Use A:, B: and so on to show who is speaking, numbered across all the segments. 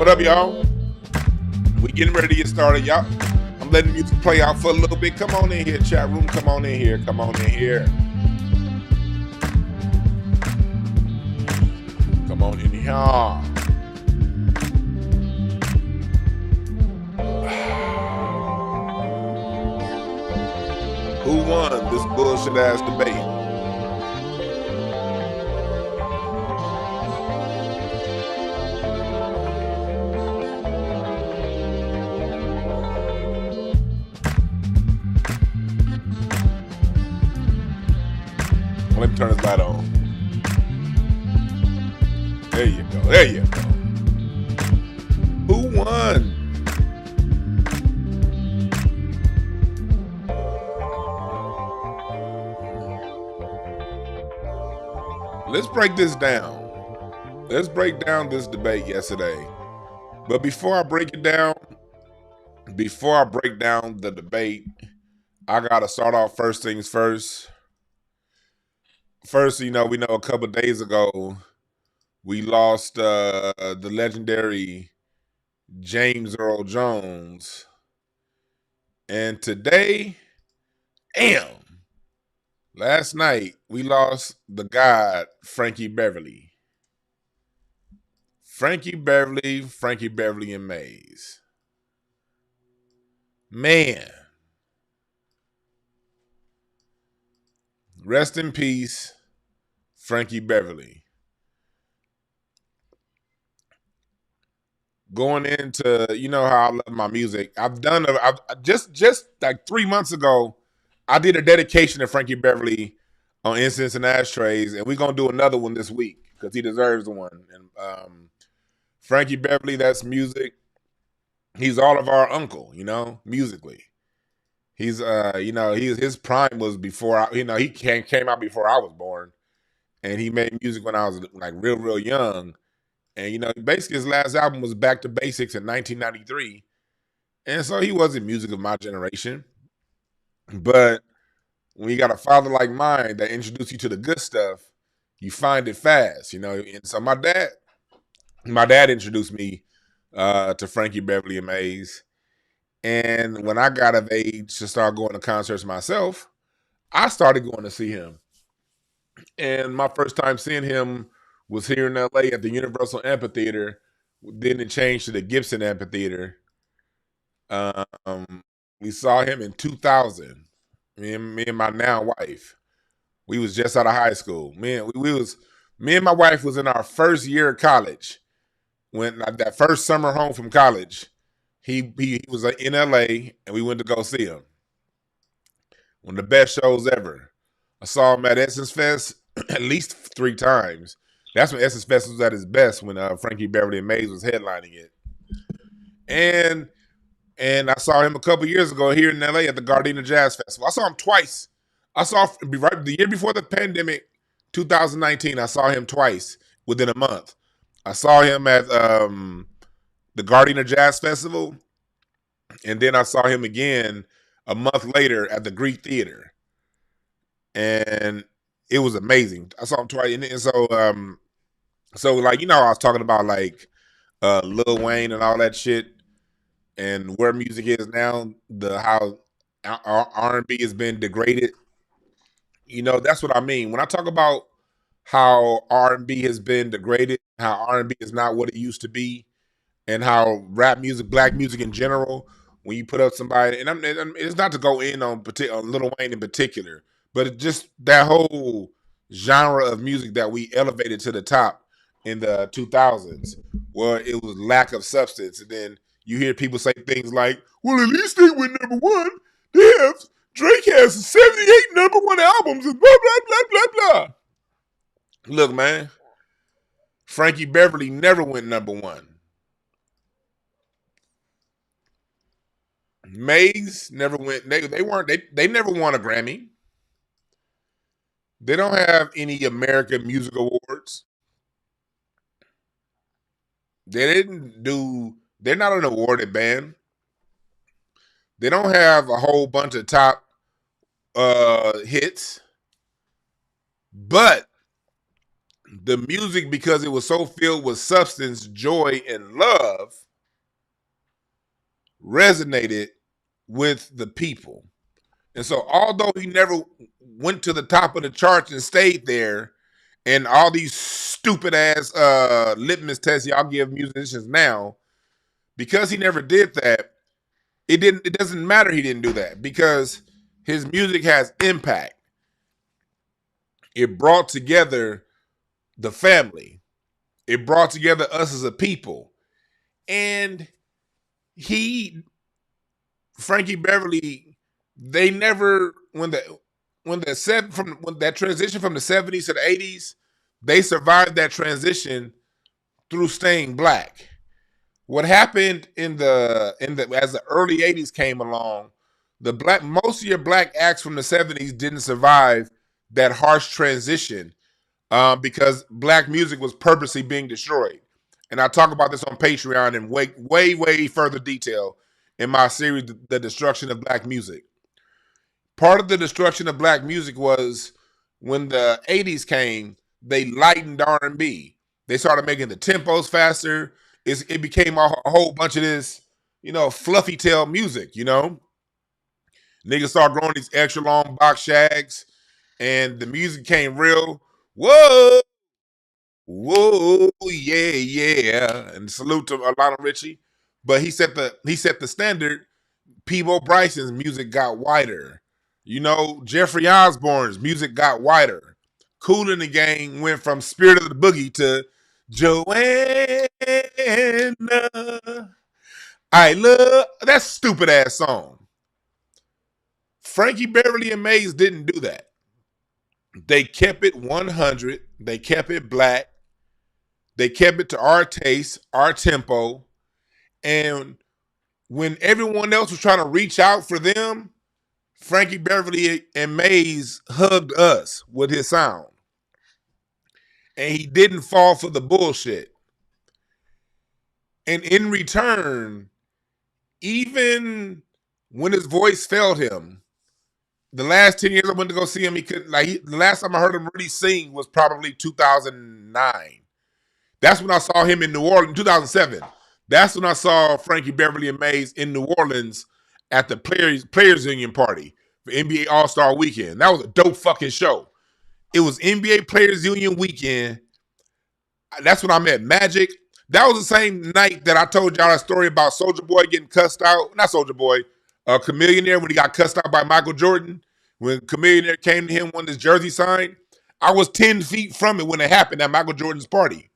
A: What up, y'all? We getting ready to get started, y'all. I'm letting music play out for a little bit. Come on in here, chat room. Come on in here. Come on in here. Come on in here. Who won this bullshit ass debate? Let me turn this light on. There you go. There you go. Who won? Let's break this down. Let's break down this debate yesterday. But before I break it down, before I break down the debate, I gotta start off first things first. First, we know a couple of days ago, we lost the legendary James Earl Jones. And today, last night, we lost the god, Frankie Beverly. Frankie Beverly and Maze. Man. Rest in peace, Frankie Beverly. Going into, how I love my music. I've just like 3 months ago, I did a dedication to Frankie Beverly on Incense and Ashtrays, and we're going to do another one this week because he deserves one. And Frankie Beverly, that's music. He's all of our uncle, musically. He's, his prime was before, he came out before I was born, and he made music when I was like real, real young. And, basically his last album was Back to Basics in 1993. And so he wasn't music of my generation. But when you got a father like mine that introduced you to the good stuff, you find it fast, And so my dad introduced me to Frankie Beverly and Maze. And when I got of age to start going to concerts myself, I started going to see him. And my first time seeing him was here in LA at the Universal Amphitheater. Then it changed to the Gibson Amphitheater. We saw him in 2000. Me and my now wife. We was just out of high school. Me and my wife was in our first year of college. When that first summer home from college, he was in LA, and we went to go see him. One of the best shows ever. I saw him at Essence Fest at least 3 times. That's when Essence Fest was at its best, when Frankie Beverly and Maze was headlining it. And I saw him a couple years ago here in LA at the Gardena Jazz Festival. I saw him twice. I saw right the year before the pandemic, 2019. I saw him twice within a month. I saw him at the Gardena Jazz Festival, and then I saw him again a month later at the Greek Theater, and it was amazing. I saw him twice, and so like I was talking about like Lil Wayne and all that shit, and where music is now, how R&B has been degraded. That's what I mean when I talk about how R&B has been degraded, how R&B is not what it used to be, and how rap music, black music in general, when you put up somebody, and it's not to go in on Lil Wayne in particular, but it just that whole genre of music that we elevated to the top in the 2000s, where it was lack of substance. And then you hear people say things like, well, at least they went #1. Drake has 78 #1 albums and blah, blah, blah, blah, blah. Look, man, Frankie Beverly never went #1. Maze never went. They never won a Grammy. They don't have any American Music Awards. They're not an awarded band. They don't have a whole bunch of top hits. But the music, because it was so filled with substance, joy, and love, resonated with the people. And so, although he never went to the top of the charts and stayed there, and all these stupid ass litmus tests y'all give musicians now, because he never did that, it doesn't matter he didn't do that, because his music has impact. It brought together the family. It brought together us as a people. And Frankie Beverly, they never, when that transition from the 70s to the 80s, they survived that transition through staying black. What happened as the early 80s came along, most of your black acts from the 70s didn't survive that harsh transition, because black music was purposely being destroyed. And I talk about this on Patreon in way further detail in my series, The Destruction of Black Music. Part of the destruction of black music was when the 80s came, they lightened R&B. They started making the tempos faster. It became a whole bunch of this, fluffy tail music, Niggas started growing these extra long box shags, and the music came real. Whoa, yeah. And salute to Lionel Richie. But he set the standard. Peabo Bryson's music got wider. Jeffrey Osborne's music got wider. Kool and the Gang went from Spirit of the Boogie to Joanna. I love that stupid ass song. Frankie Beverly and Maze didn't do that. They kept it 100. They kept it black. They kept it to our taste, our tempo. And when everyone else was trying to reach out for them, Frankie Beverly and Maze hugged us with his sound. And he didn't fall for the bullshit. And in return, even when his voice failed him, the last 10 years I went to go see him, the last time I heard him really sing was probably 2009. That's when I saw him in New Orleans, 2007. That's when I saw Frankie Beverly and Maze in New Orleans at the Players Union party for NBA All-Star Weekend. That was a dope fucking show. It was NBA Players Union Weekend. That's when I met Magic. That was the same night that I told y'all a story about Soulja Boy getting cussed out. Not Soulja Boy, Chamillionaire, when he got cussed out by Michael Jordan. When Chamillionaire came to him, wanted his jersey signed. I was 10 feet from it when it happened at Michael Jordan's party.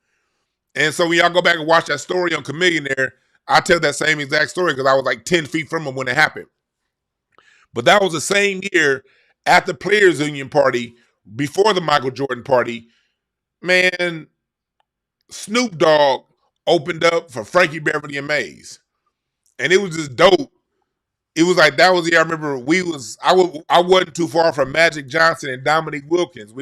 A: And so when y'all go back and watch that story on Chamillionaire, I tell that same exact story because I was like 10 feet from him when it happened. But that was the same year at the Players Union party, before the Michael Jordan party, man, Snoop Dogg opened up for Frankie Beverly and Maze. And it was just dope. It was like, that was the year I remember I wasn't too far from Magic Johnson and Dominique Wilkins.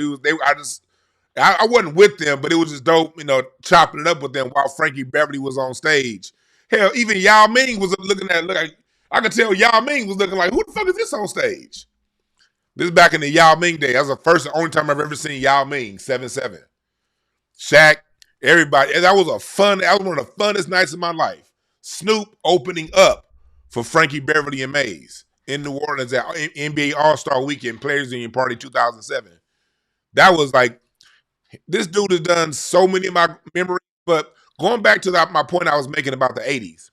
A: I wasn't with them, but it was just dope, chopping it up with them while Frankie Beverly was on stage. Hell, even Yao Ming was looking at it. I could tell Yao Ming was looking like, who the fuck is this on stage? This is back in the Yao Ming day. That was the only time I've ever seen Yao Ming, 7'7". Shaq, everybody. That was one of the funnest nights of my life. Snoop opening up for Frankie Beverly and Maze in New Orleans at NBA All-Star Weekend, Players Union Party 2007. That was like, this dude has done so many of my memories. But going back to my point I was making about the 80s.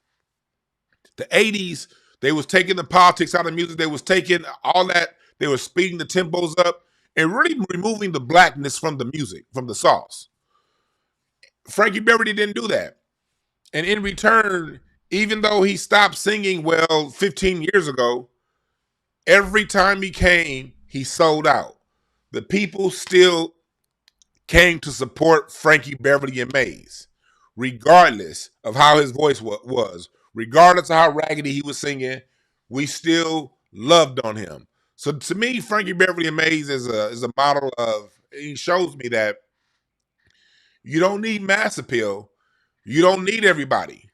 A: The 80s, they was taking the politics out of music. They was taking all that. They were speeding the tempos up and really removing the blackness from the music, from the sauce. Frankie Beverly didn't do that. And in return, even though he stopped singing 15 years ago, every time he came, he sold out. The people still came to support Frankie Beverly and Maze, regardless of how his voice was, regardless of how raggedy he was singing. We still loved on him. So to me, Frankie Beverly and Maze is a model of. He shows me that you don't need mass appeal. You don't need everybody.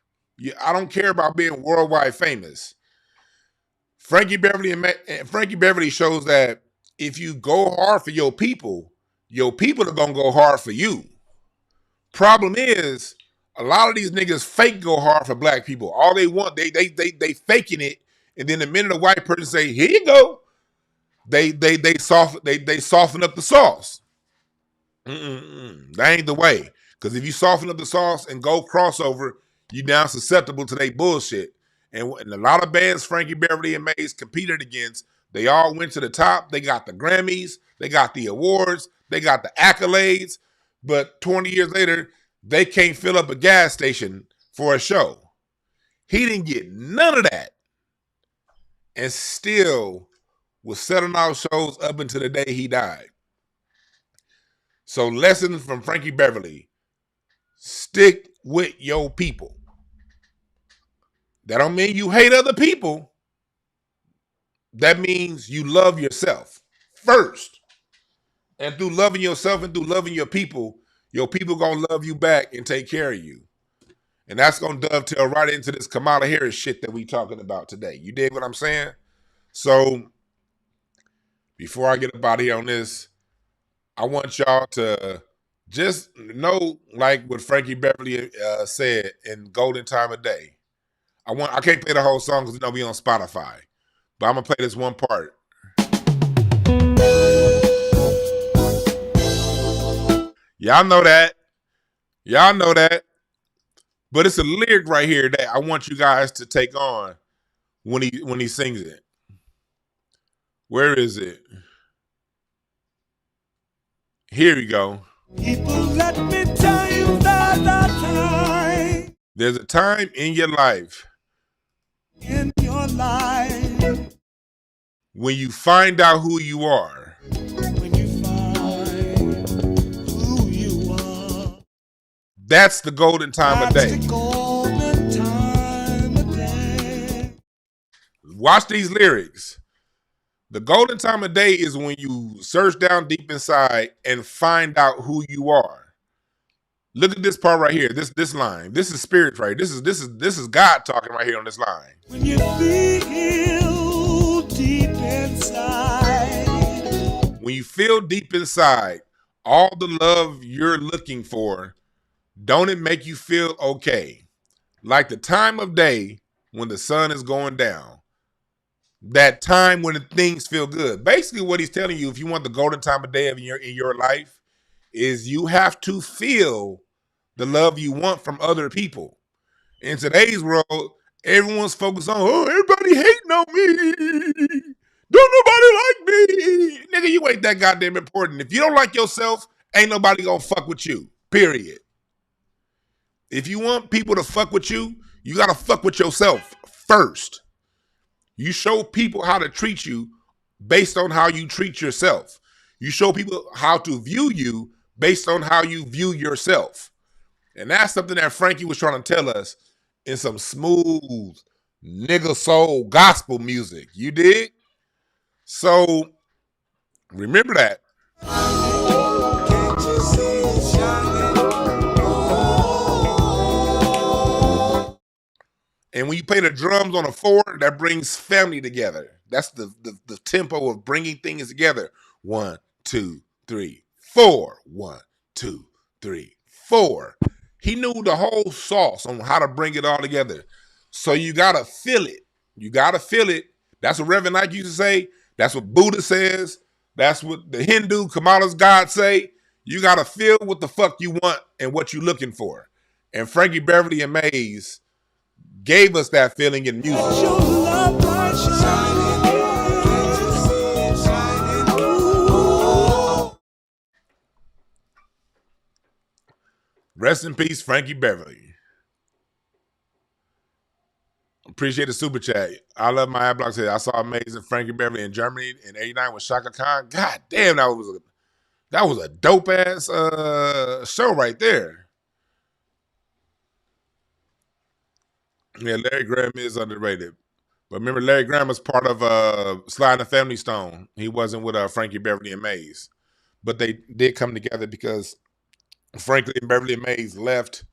A: I don't care about being worldwide famous. Frankie Beverly shows that if you go hard for your people are gonna go hard for you. Problem is, a lot of these niggas fake go hard for black people. All they want, they faking it, and then the minute a white person say, "Here you go," they soften up the sauce. That ain't the way. Because if you soften up the sauce and go crossover, you now susceptible to their bullshit. And a lot of bands Frankie, Beverly, and Maze competed against, they all went to the top. They got the Grammys, they got the awards, they got the accolades. But 20 years later, they can't fill up a gas station for a show. He didn't get none of that. And still was selling out shows up until the day he died. So lessons from Frankie Beverly. Stick with your people. That don't mean you hate other people. That means you love yourself first. And through loving yourself and through loving your people gonna love you back and take care of you. And that's gonna dovetail right into this Kamala Harris shit that we talking about today. You dig what I'm saying? So before I get up out of here on this, I want y'all to just know, like what Frankie Beverly said in Golden Time of Day. I can't play the whole song because we on Spotify, but I'm gonna play this one part. Y'all know that. Y'all know that. But it's a lyric right here that I want you guys to take on when he sings it. Where is it? Here we go. People, let me tell you that there's a time in your life. When you find out who you are. When you find who you are. That's the golden time of day. The golden time of day. Watch these lyrics. The golden time of day is when you search down deep inside and find out who you are. Look at this part right here. This line. This is spirit right here. This is God talking right here on this line. When you feel deep inside. When you feel deep inside all the love you're looking for, don't it make you feel okay? Like the time of day when the sun is going down. That time when things feel good. Basically what he's telling you, if you want the golden time of day in your life, is you have to feel the love you want from other people. In today's world, everyone's focused on, oh, everybody hating on me. Don't nobody like me. Nigga, you ain't that goddamn important. If you don't like yourself, ain't nobody gonna fuck with you. Period. If you want people to fuck with you, you gotta fuck with yourself first. You show people how to treat you based on how you treat yourself. You show people how to view you based on how you view yourself. And that's something that Frankie was trying to tell us in some smooth nigga soul gospel music. You dig? So remember that. Can't you see it shining? And when you play the drums on a 4, that brings family together. That's the tempo of bringing things together. 1, 2, 3, 4. 1, 2, 3, 4. He knew the whole sauce on how to bring it all together. So you gotta feel it. You gotta feel it. That's what Reverend Knight used to say. That's what Buddha says. That's what the Hindu Kamala's God say. You gotta feel what the fuck you want and what you're looking for. And Frankie Beverly and Maze gave us that feeling in music. Rest in peace, Frankie Beverly. Appreciate the super chat. I love my ad block. Said I saw amazing Frankie Beverly in Germany in '89 with Shaka Khan. God damn, that was a dope ass show right there. Yeah, Larry Graham is underrated. But remember, Larry Graham was part of Sly and the Family Stone. He wasn't with Frankie Beverly and Maze. But they did come together because Frankie and Beverly and Maze left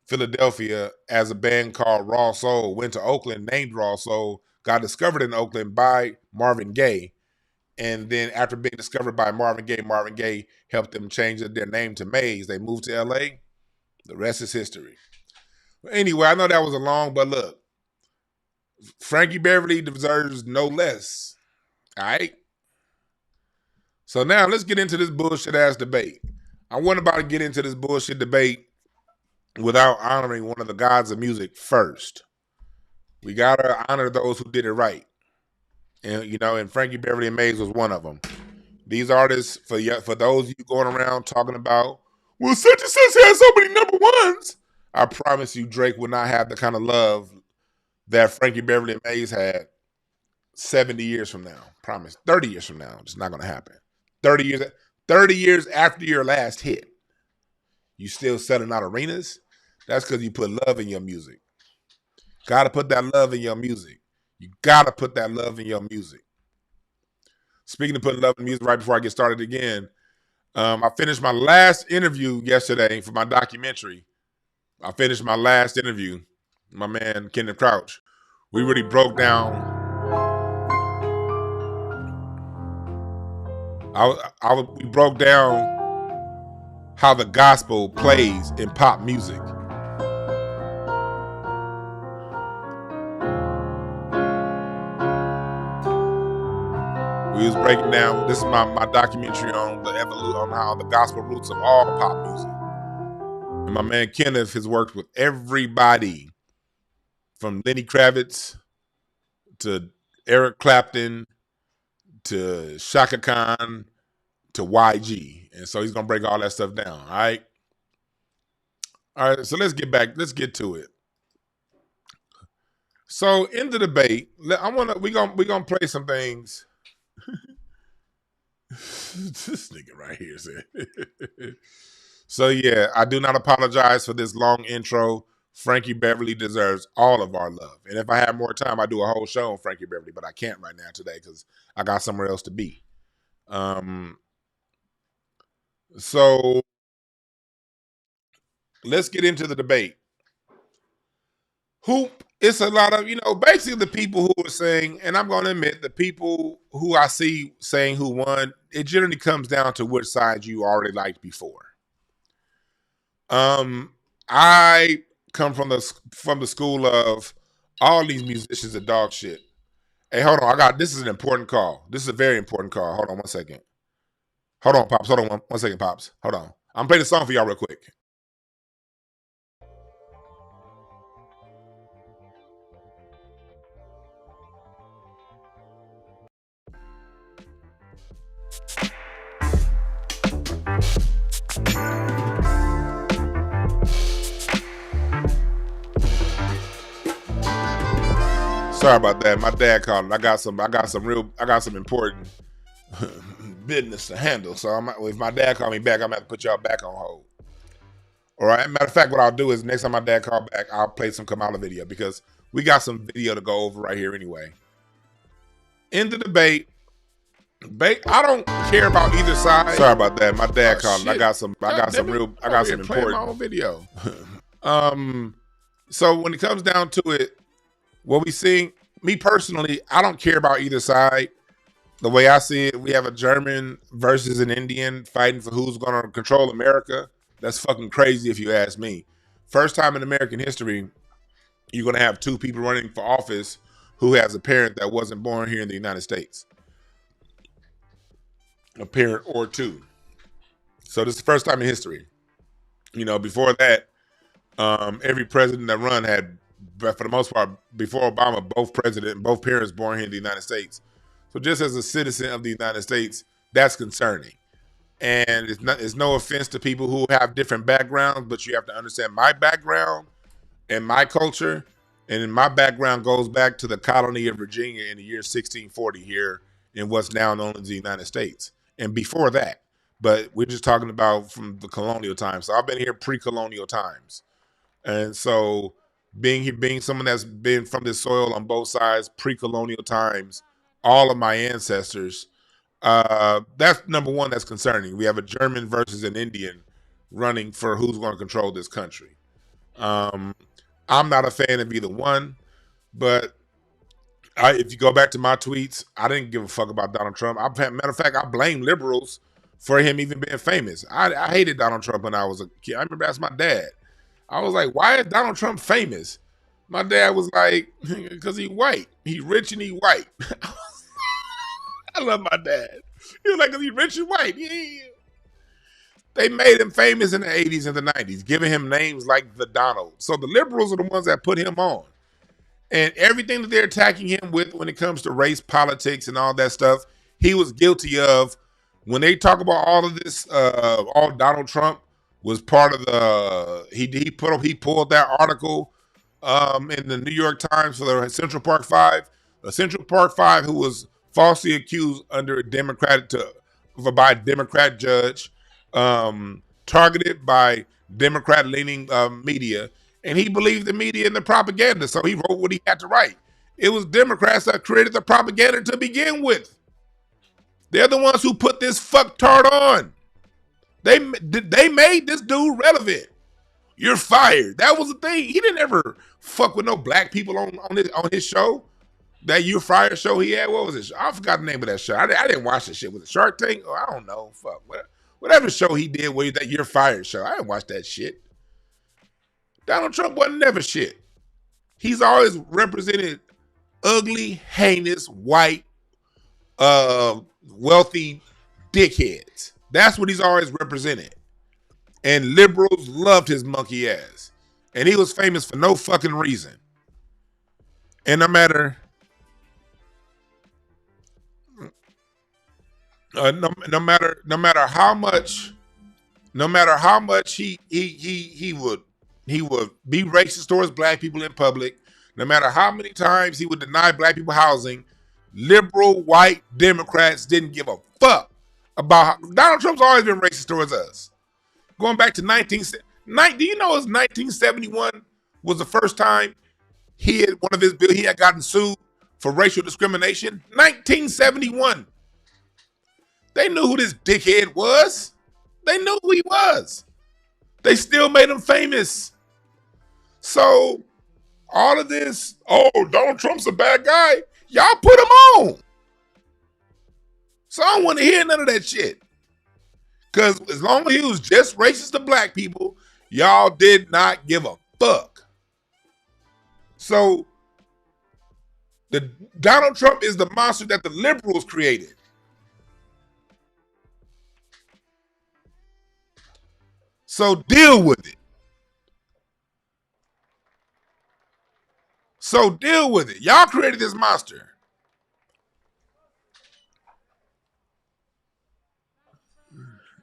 A: Philadelphia as a band called Raw Soul, went to Oakland, named Raw Soul, got discovered in Oakland by Marvin Gaye. And then after being discovered by Marvin Gaye helped them change their name to Maze. They moved to LA. The rest is history. Anyway, I know that was a long, but look, Frankie Beverly deserves no less. All right? So now let's get into this bullshit ass debate. I wasn't about to get into this bullshit debate without honoring one of the gods of music first. We gotta honor those who did it right. And and Frankie Beverly and Maze was one of them. These artists, for those of you going around talking about, well, such and such has so many number ones. I promise you, Drake would not have the kind of love that Frankie Beverly and Maze had 70 years from now. Promise. 30 years from now. It's not going to happen. 30 years after your last hit, you still selling out arenas? That's because you put love in your music. Got to put that love in your music. You got to put that love in your music. Speaking of putting love in music, right before I get started again, I finished my last interview yesterday for my documentary. I finished my last interview. My man, Kenneth Crouch. We really broke down. We broke down how the gospel plays in pop music. We was breaking down. This is my documentary on the evolution, on how the gospel roots of all pop music. And my man Kenneth has worked with everybody from Lenny Kravitz to Eric Clapton to Shaka Khan to YG. And so he's going to break all that stuff down. All right. All right. So let's get to it. So in the debate, we're going to play some things. This nigga right here said. So yeah, I do not apologize for this long intro. Frankie Beverly deserves all of our love. And if I had more time, I'd do a whole show on Frankie Beverly, but I can't right now today because I got somewhere else to be. So let's get into the debate. It's a lot of, basically the people who are saying, and I'm going to admit, the people who I see saying who won, it generally comes down to which side you already liked before. I come from the school of all these musicians are dog shit. Hey, hold on. This is an important call. This is a very important call. Hold on 1 second. Hold on, Pops. Hold on one second, Pops. Hold on. I'm playing a song for y'all real quick. Sorry about that. My dad called. I got some important business to handle. So if my dad called me back, I'm gonna have to put y'all back on hold. All right. Matter of fact, what I'll do is next time my dad called back, I'll play some Kamala video because we got some video to go over right here anyway. In the debate, I don't care about either side. Sorry about that. My dad called. I got some important my own video. So when it comes down to it, what we see, me personally, I don't care about either side. The way I see it, we have a German versus an Indian fighting for who's going to control America. That's fucking crazy if you ask me. First time in American history, you're going to have two people running for office who has a parent that wasn't born here in the United States. A parent or two. So this is the first time in history. Before that, every president that run had, but for the most part, before Obama, both parents born here in the United States. So just as a citizen of the United States, that's concerning. And it's no offense to people who have different backgrounds, but you have to understand my background and my culture. And my background goes back to the colony of Virginia in the year 1640 here in what's now known as the United States. And before that, but we're just talking about from the colonial times. So I've been here pre-colonial times. And so being someone that's been from this soil on both sides, pre-colonial times, all of my ancestors, that's number one that's concerning. We have a German versus an Indian running for who's going to control this country. I'm not a fan of either one, but if you go back to my tweets, I didn't give a fuck about Donald Trump. Matter of fact, I blame liberals for him even being famous. I hated Donald Trump when I was a kid. I remember asking my dad, I was like, why is Donald Trump famous? My dad was like, because he white. He rich and he white. I love my dad. He was like, because he rich and white. Yeah. They made him famous in the 80s and the 90s, giving him names like the Donald. So the liberals are the ones that put him on. And everything that they're attacking him with when it comes to race politics and all that stuff, he was guilty of. When they talk about all of this, all Donald Trump was part of the, he pulled that article in the New York Times for the Central Park Five. A Central Park Five who was falsely accused under a by a Democrat judge, targeted by Democrat-leaning media. And he believed the media and the propaganda, so he wrote what he had to write. It was Democrats that created the propaganda to begin with. They're the ones who put this fucktard on. They made this dude relevant. You're fired. That was the thing. He didn't ever fuck with no black people on his show. That You're Fired show he had. What was it? I forgot the name of that show. I didn't watch the shit. Was it Shark Tank? Oh, I don't know. Fuck. Whatever show he did with that You're Fired show. I didn't watch that shit. Donald Trump wasn't never shit. He's always represented ugly, heinous, white, wealthy dickheads. That's what he's always represented. And liberals loved his monkey ass. And he was famous for no fucking reason. And no matter how much he would be racist towards black people in public, no matter how many times he would deny black people housing, liberal white Democrats didn't give a fuck about how Donald Trump's always been racist towards us. Going back to do you know it was 1971 was the first time he had gotten sued for racial discrimination? 1971. They knew who this dickhead was. They knew who he was. They still made him famous. So all of this, Donald Trump's a bad guy. Y'all put him on. So I don't want to hear none of that shit. Because as long as he was just racist to black people, y'all did not give a fuck. So Donald Trump is the monster that the liberals created. So deal with it. Y'all created this monster.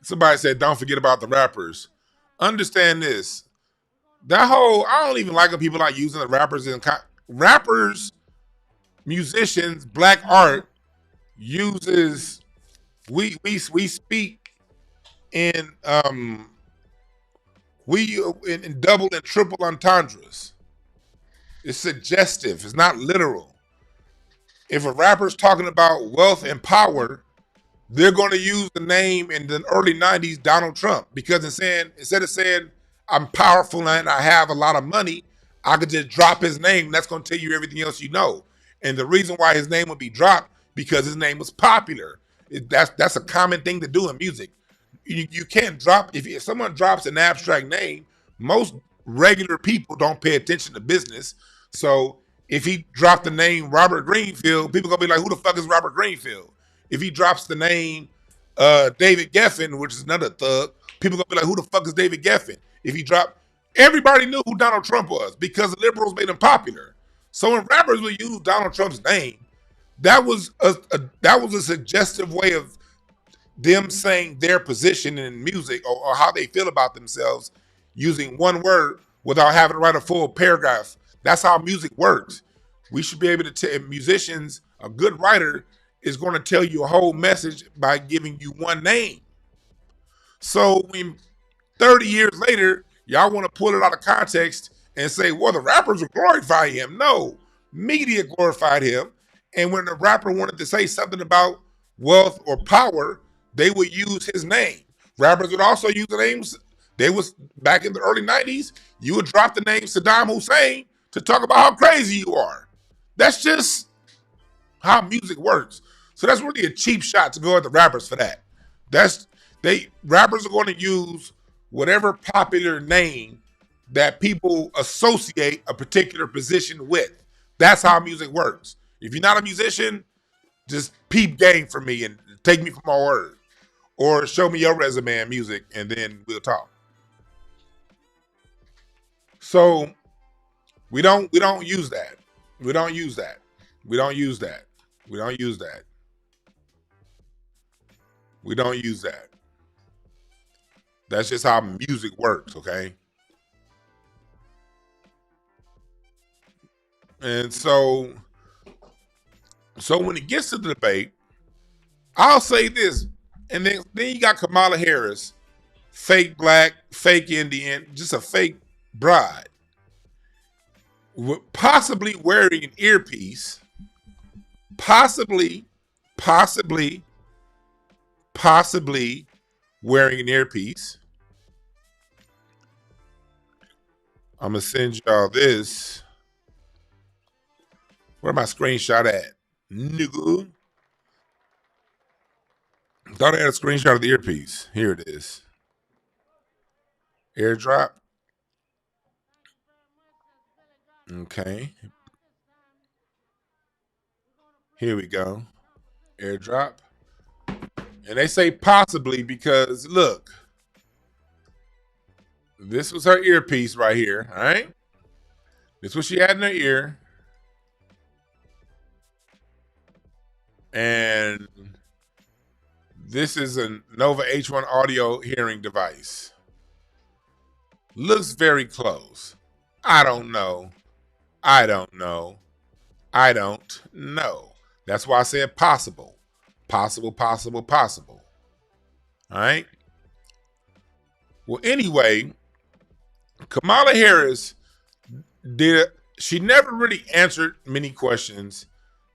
A: Somebody said, don't forget about the rappers. Understand this. I don't even like when people like using the rappers rappers, musicians, black art uses, we speak in in double and triple entendres. It's suggestive. It's not literal. If a rapper's talking about wealth and power, they're going to use the name in the early 90s, Donald Trump, because instead of saying I'm powerful and I have a lot of money, I could just drop his name. That's going to tell you everything else you know. And the reason why his name would be dropped, because his name was popular. That's a common thing to do in music. You can't drop, if someone drops an abstract name, most regular people don't pay attention to business. So if he dropped the name Robert Greenfield, people gonna be like, who the fuck is Robert Greenfield? If he drops the name David Geffen, which is another thug, people gonna be like, who the fuck is David Geffen? If he dropped, everybody knew who Donald Trump was because the liberals made him popular. So when rappers would use Donald Trump's name, that was a suggestive way of them saying their position in music or how they feel about themselves using one word without having to write a full paragraph. That's how music works. We should be able to tell musicians, a good writer is going to tell you a whole message by giving you one name. So when 30 years later, y'all want to pull it out of context and say, well, the rappers are glorifying him. No, media glorified him. And when the rapper wanted to say something about wealth or power, they would use his name. Rappers would also use the names. Back in the early 90s, you would drop the name Saddam Hussein to talk about how crazy you are. That's just how music works. So that's really a cheap shot to go at the rappers for that. Rappers are going to use whatever popular name that people associate a particular position with. That's how music works. If you're not a musician, just peep game for me and take me for my word. Or show me your resume and music, and then we'll talk. So we don't use that. We don't use that. We don't use that. We don't use that. We don't use that. That's just how music works, okay? And so when it gets to the debate, I'll say this, and then you got Kamala Harris, fake black, fake Indian, just a fake bride, possibly wearing an earpiece, possibly wearing an earpiece. I'm gonna send y'all this. Where my screenshot at? Nigga. Thought I had a screenshot of the earpiece. Here it is. AirDrop. Okay. Here we go. AirDrop. And they say possibly because, look, this was her earpiece right here, all right? This is what she had in her ear. And this is a Nova H1 audio hearing device. Looks very close. I don't know. I don't know. I don't know. That's why I said possible. Possible, possible, possible. All right? Well, anyway, Kamala Harris she never really answered many questions.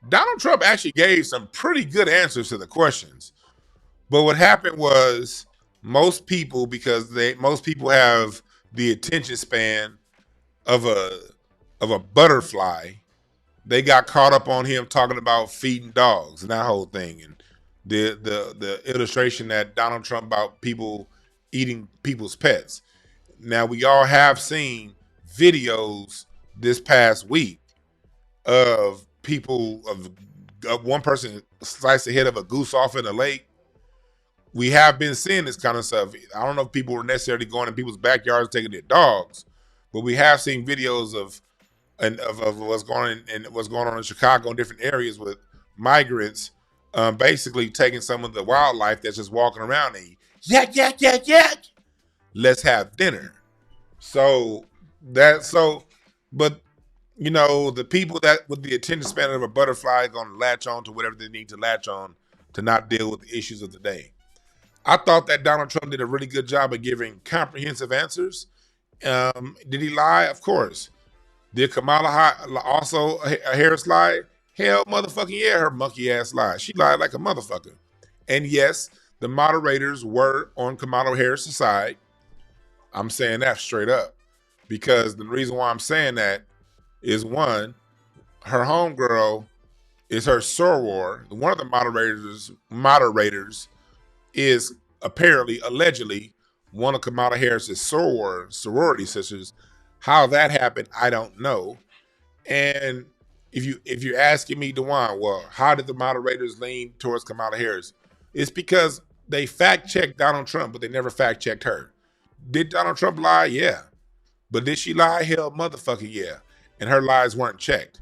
A: Donald Trump actually gave some pretty good answers to the questions. But what happened was most people, because most people have the attention span of a butterfly, they got caught up on him talking about feeding dogs and that whole thing, and the illustration that Donald Trump about people eating people's pets. Now, we all have seen videos this past week of people, of one person sliced the head of a goose off in a lake. We have been seeing this kind of stuff. I don't know if people were necessarily going in people's backyards taking their dogs, but we have seen videos of what's going on in Chicago and different areas with migrants, basically taking some of the wildlife that's just walking around and yak, yak, yak, yak. Let's have dinner. But you know, the people that with the attention span of a butterfly are going to latch on to whatever they need to latch on to not deal with the issues of the day. I thought that Donald Trump did a really good job of giving comprehensive answers. Did he lie? Of course. Did Kamala Harris lie? Hell motherfucking yeah, her monkey ass lied. She lied like a motherfucker. And yes, the moderators were on Kamala Harris' side. I'm saying that straight up. Because the reason why I'm saying that is, one, her homegirl is her soror. One of the moderators is apparently, allegedly, one of Kamala Harris's sorority sisters. How that happened, I don't know. And if you're asking me, Dewan, well, how did the moderators lean towards Kamala Harris? It's because they fact-checked Donald Trump, but they never fact-checked her. Did Donald Trump lie? Yeah. But did she lie? Hell motherfucking yeah. And her lies weren't checked.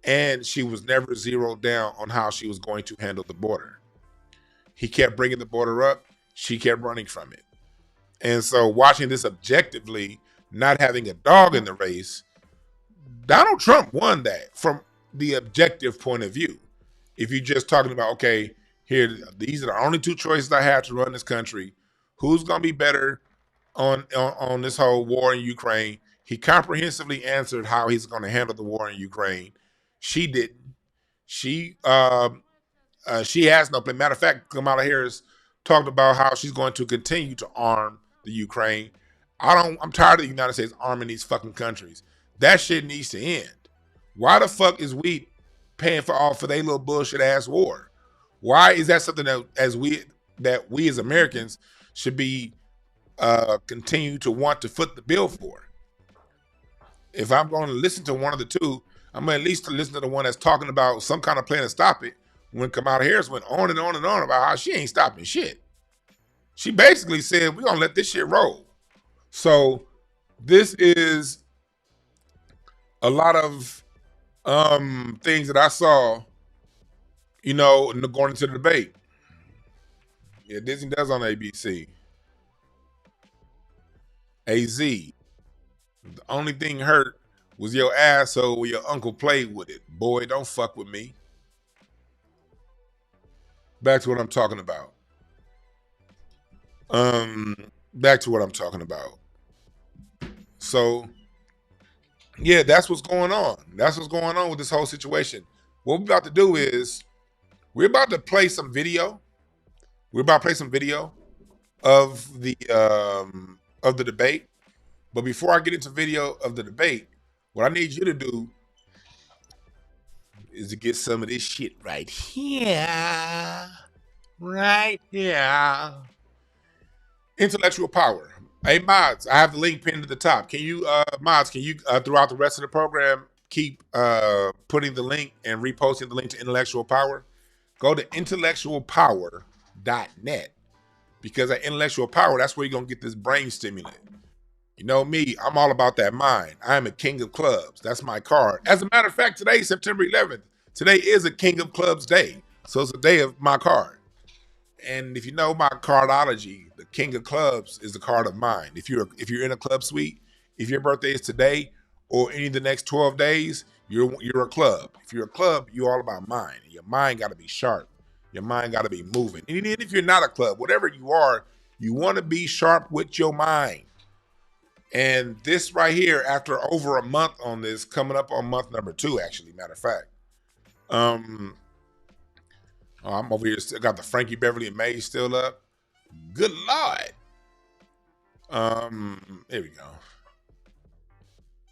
A: And she was never zeroed down on how she was going to handle the border. He kept bringing the border up. She kept running from it. And so watching this objectively, not having a dog in the race, Donald Trump won that from the objective point of view. If you're just talking about, okay, here, these are the only two choices I have to run this country. Who's going to be better on this whole war in Ukraine? He comprehensively answered how he's going to handle the war in Ukraine. She didn't. She has no plan. Matter of fact, Kamala Harris talked about how she's going to continue to arm the Ukraine. I'm tired of the United States arming these fucking countries. That shit needs to end. Why the fuck is we paying for their little bullshit ass war? Why is that something that we as Americans should be continue to want to foot the bill for? if I'm going to listen to one of the two, I'm going to at least listen to the one that's talking about some kind of plan to stop it. When Kamala Harris went on and on and on about how she ain't stopping shit. She basically said, we're going to let this shit roll. So this is a lot of things that I saw, you know, going into the debate. Yeah, Disney does on ABC. AZ. The only thing hurt was your asshole where your uncle played with it. Boy, don't fuck with me. Back to what I'm talking about. Back to what I'm talking about. So, yeah, that's what's going on. That's what's going on with this whole situation. What we're about to do is we're about to play some video. We're about to play some video of the debate. But before I get into video of the debate, what I need you to do is to get some of this shit right here. Right here. Intellectual power. Hey, mods, I have the link pinned at the top. Can you, mods, can you, throughout the rest of the program, keep putting the link and reposting the link to Intellectual Power? Go to intellectualpower.net, because at Intellectual Power, that's where you're going to get this brain stimulant. You know me, I'm all about that mind. I am a king of clubs. That's my card. As a matter of fact, today, September 11th, today is a king of clubs day. So it's a day of my card. And if you know my cardology, the king of clubs is the card of mind. If you're in a club suite, if your birthday is today or any of the next 12 days, you're a club. If you're a club, you're all about mind. Your mind got to be sharp. Your mind got to be moving. And even if you're not a club, whatever you are, you want to be sharp with your mind. And this right here, after over a month on this, coming up on month number 2, actually, matter of fact. I'm over here, still got the Frankie, Beverly, and May still up. Good Lord. Here we go.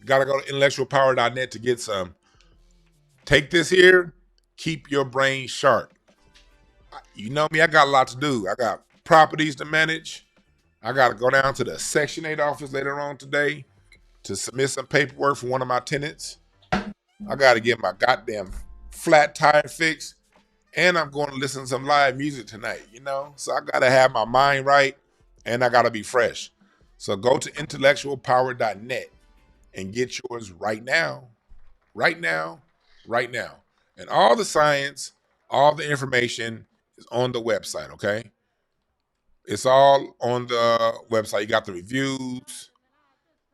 A: Got to go to intellectualpower.net to get some. Take this here. Keep your brain sharp. You know me, I got a lot to do. I got properties to manage. I got to go down to the Section 8 office later on today to submit some paperwork for one of my tenants. I got to get my goddamn flat tire fixed. And I'm going to listen to some live music tonight, you know? So I got to have my mind right, and I got to be fresh. So go to intellectualpower.net and get yours right now. Right now. Right now. And all the science, all the information is on the website, okay? It's all on the website. You got the reviews,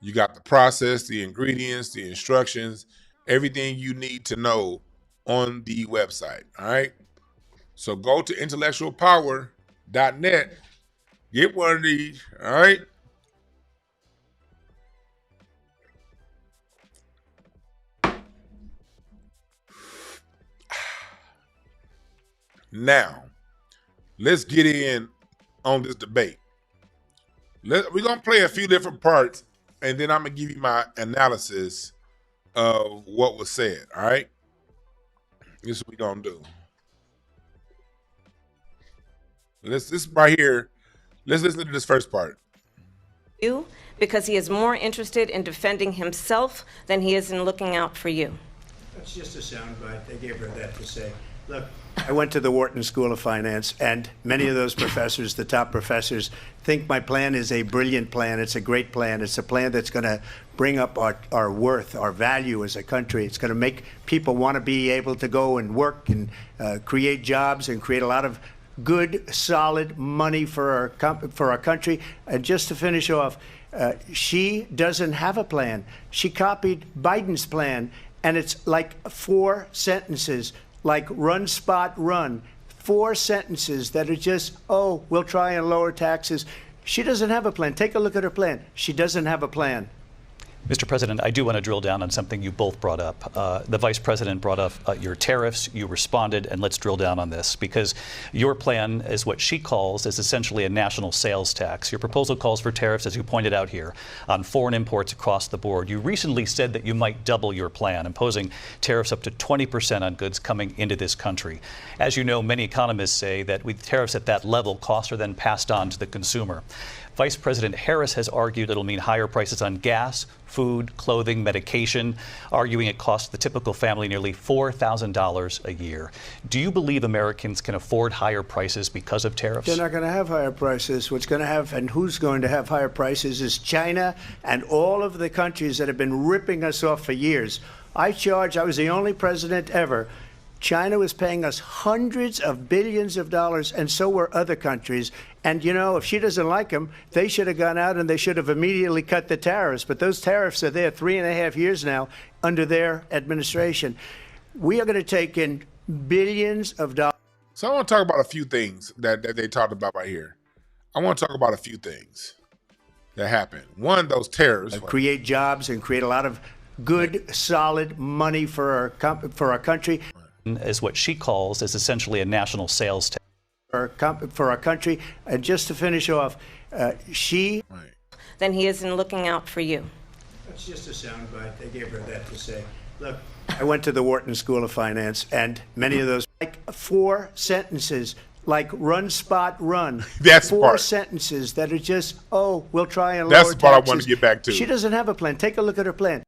A: you got the process, the ingredients, the instructions, everything you need to know on the website, all right? So go to intellectualpower.net, get one of these, all right? Now, let's get in on this debate. We're going to play a few different parts, and then I'm going to give you my analysis of what was said, all right? This is what we're going to do. This right here, let's listen to this first part.
B: You, because he is more interested in defending himself than he is in looking out for you.
C: That's just a soundbite. They gave her that to say. Look, I went to the Wharton School of Finance, and many of those professors, the top professors, think my plan is a brilliant plan. It's a great plan. It's a plan that's going to bring up our worth, our value as a country. It's going to make people want to be able to go and work and create jobs and create a lot of good, solid money for our country. And just to finish off, she doesn't have a plan. She copied Biden's plan, and it's like 4 sentences, like run, spot, run. 4 sentences that are just, oh, we'll try and lower taxes. She doesn't have a plan. Take a look at her plan. She doesn't have a plan.
D: Mr. President, I do want to drill down on something you both brought up. The Vice President brought up your tariffs. You responded, and let's drill down on this, because your plan is what she calls is essentially a national sales tax. Your proposal calls for tariffs, as you pointed out here, on foreign imports across the board. You recently said that you might double your plan, imposing tariffs up to 20% on goods coming into this country. As you know, many economists say that with tariffs at that level, costs are then passed on to the consumer. Vice President Harris has argued it'll mean higher prices on gas, food, clothing, medication, arguing it costs the typical family nearly $4,000 a year. Do you believe Americans can afford higher prices because of tariffs?
C: They're not going to have higher prices. What's going to have, and who's going to have higher prices, is China and all of the countries that have been ripping us off for years. I was the only president ever. China was paying us hundreds of billions of dollars, and so were other countries. And, you know, if she doesn't like them, they should have gone out and they should have immediately cut the tariffs. But those tariffs are there 3.5 years now under their administration. We are going to take in billions of dollars.
A: So I want to talk about a few things that they talked about right here. I want to talk about a few things that happened. One, those tariffs.
C: Create jobs and create a lot of good, solid money for our country.
D: Is what she calls is essentially a national sales tax.
C: For our country. And just to finish off,
B: then he isn't looking out for you.
C: That's just a soundbite. They gave her that to say. Look, I went to the Wharton School of Finance, and many of those, like 4 sentences, like run, spot, run.
A: That's
C: 4
A: part.
C: sentences that are just, oh, we'll try and
A: That's
C: lower
A: the part
C: taxes.
A: I want to get back to.
C: She doesn't have a plan. Take a look at her plan.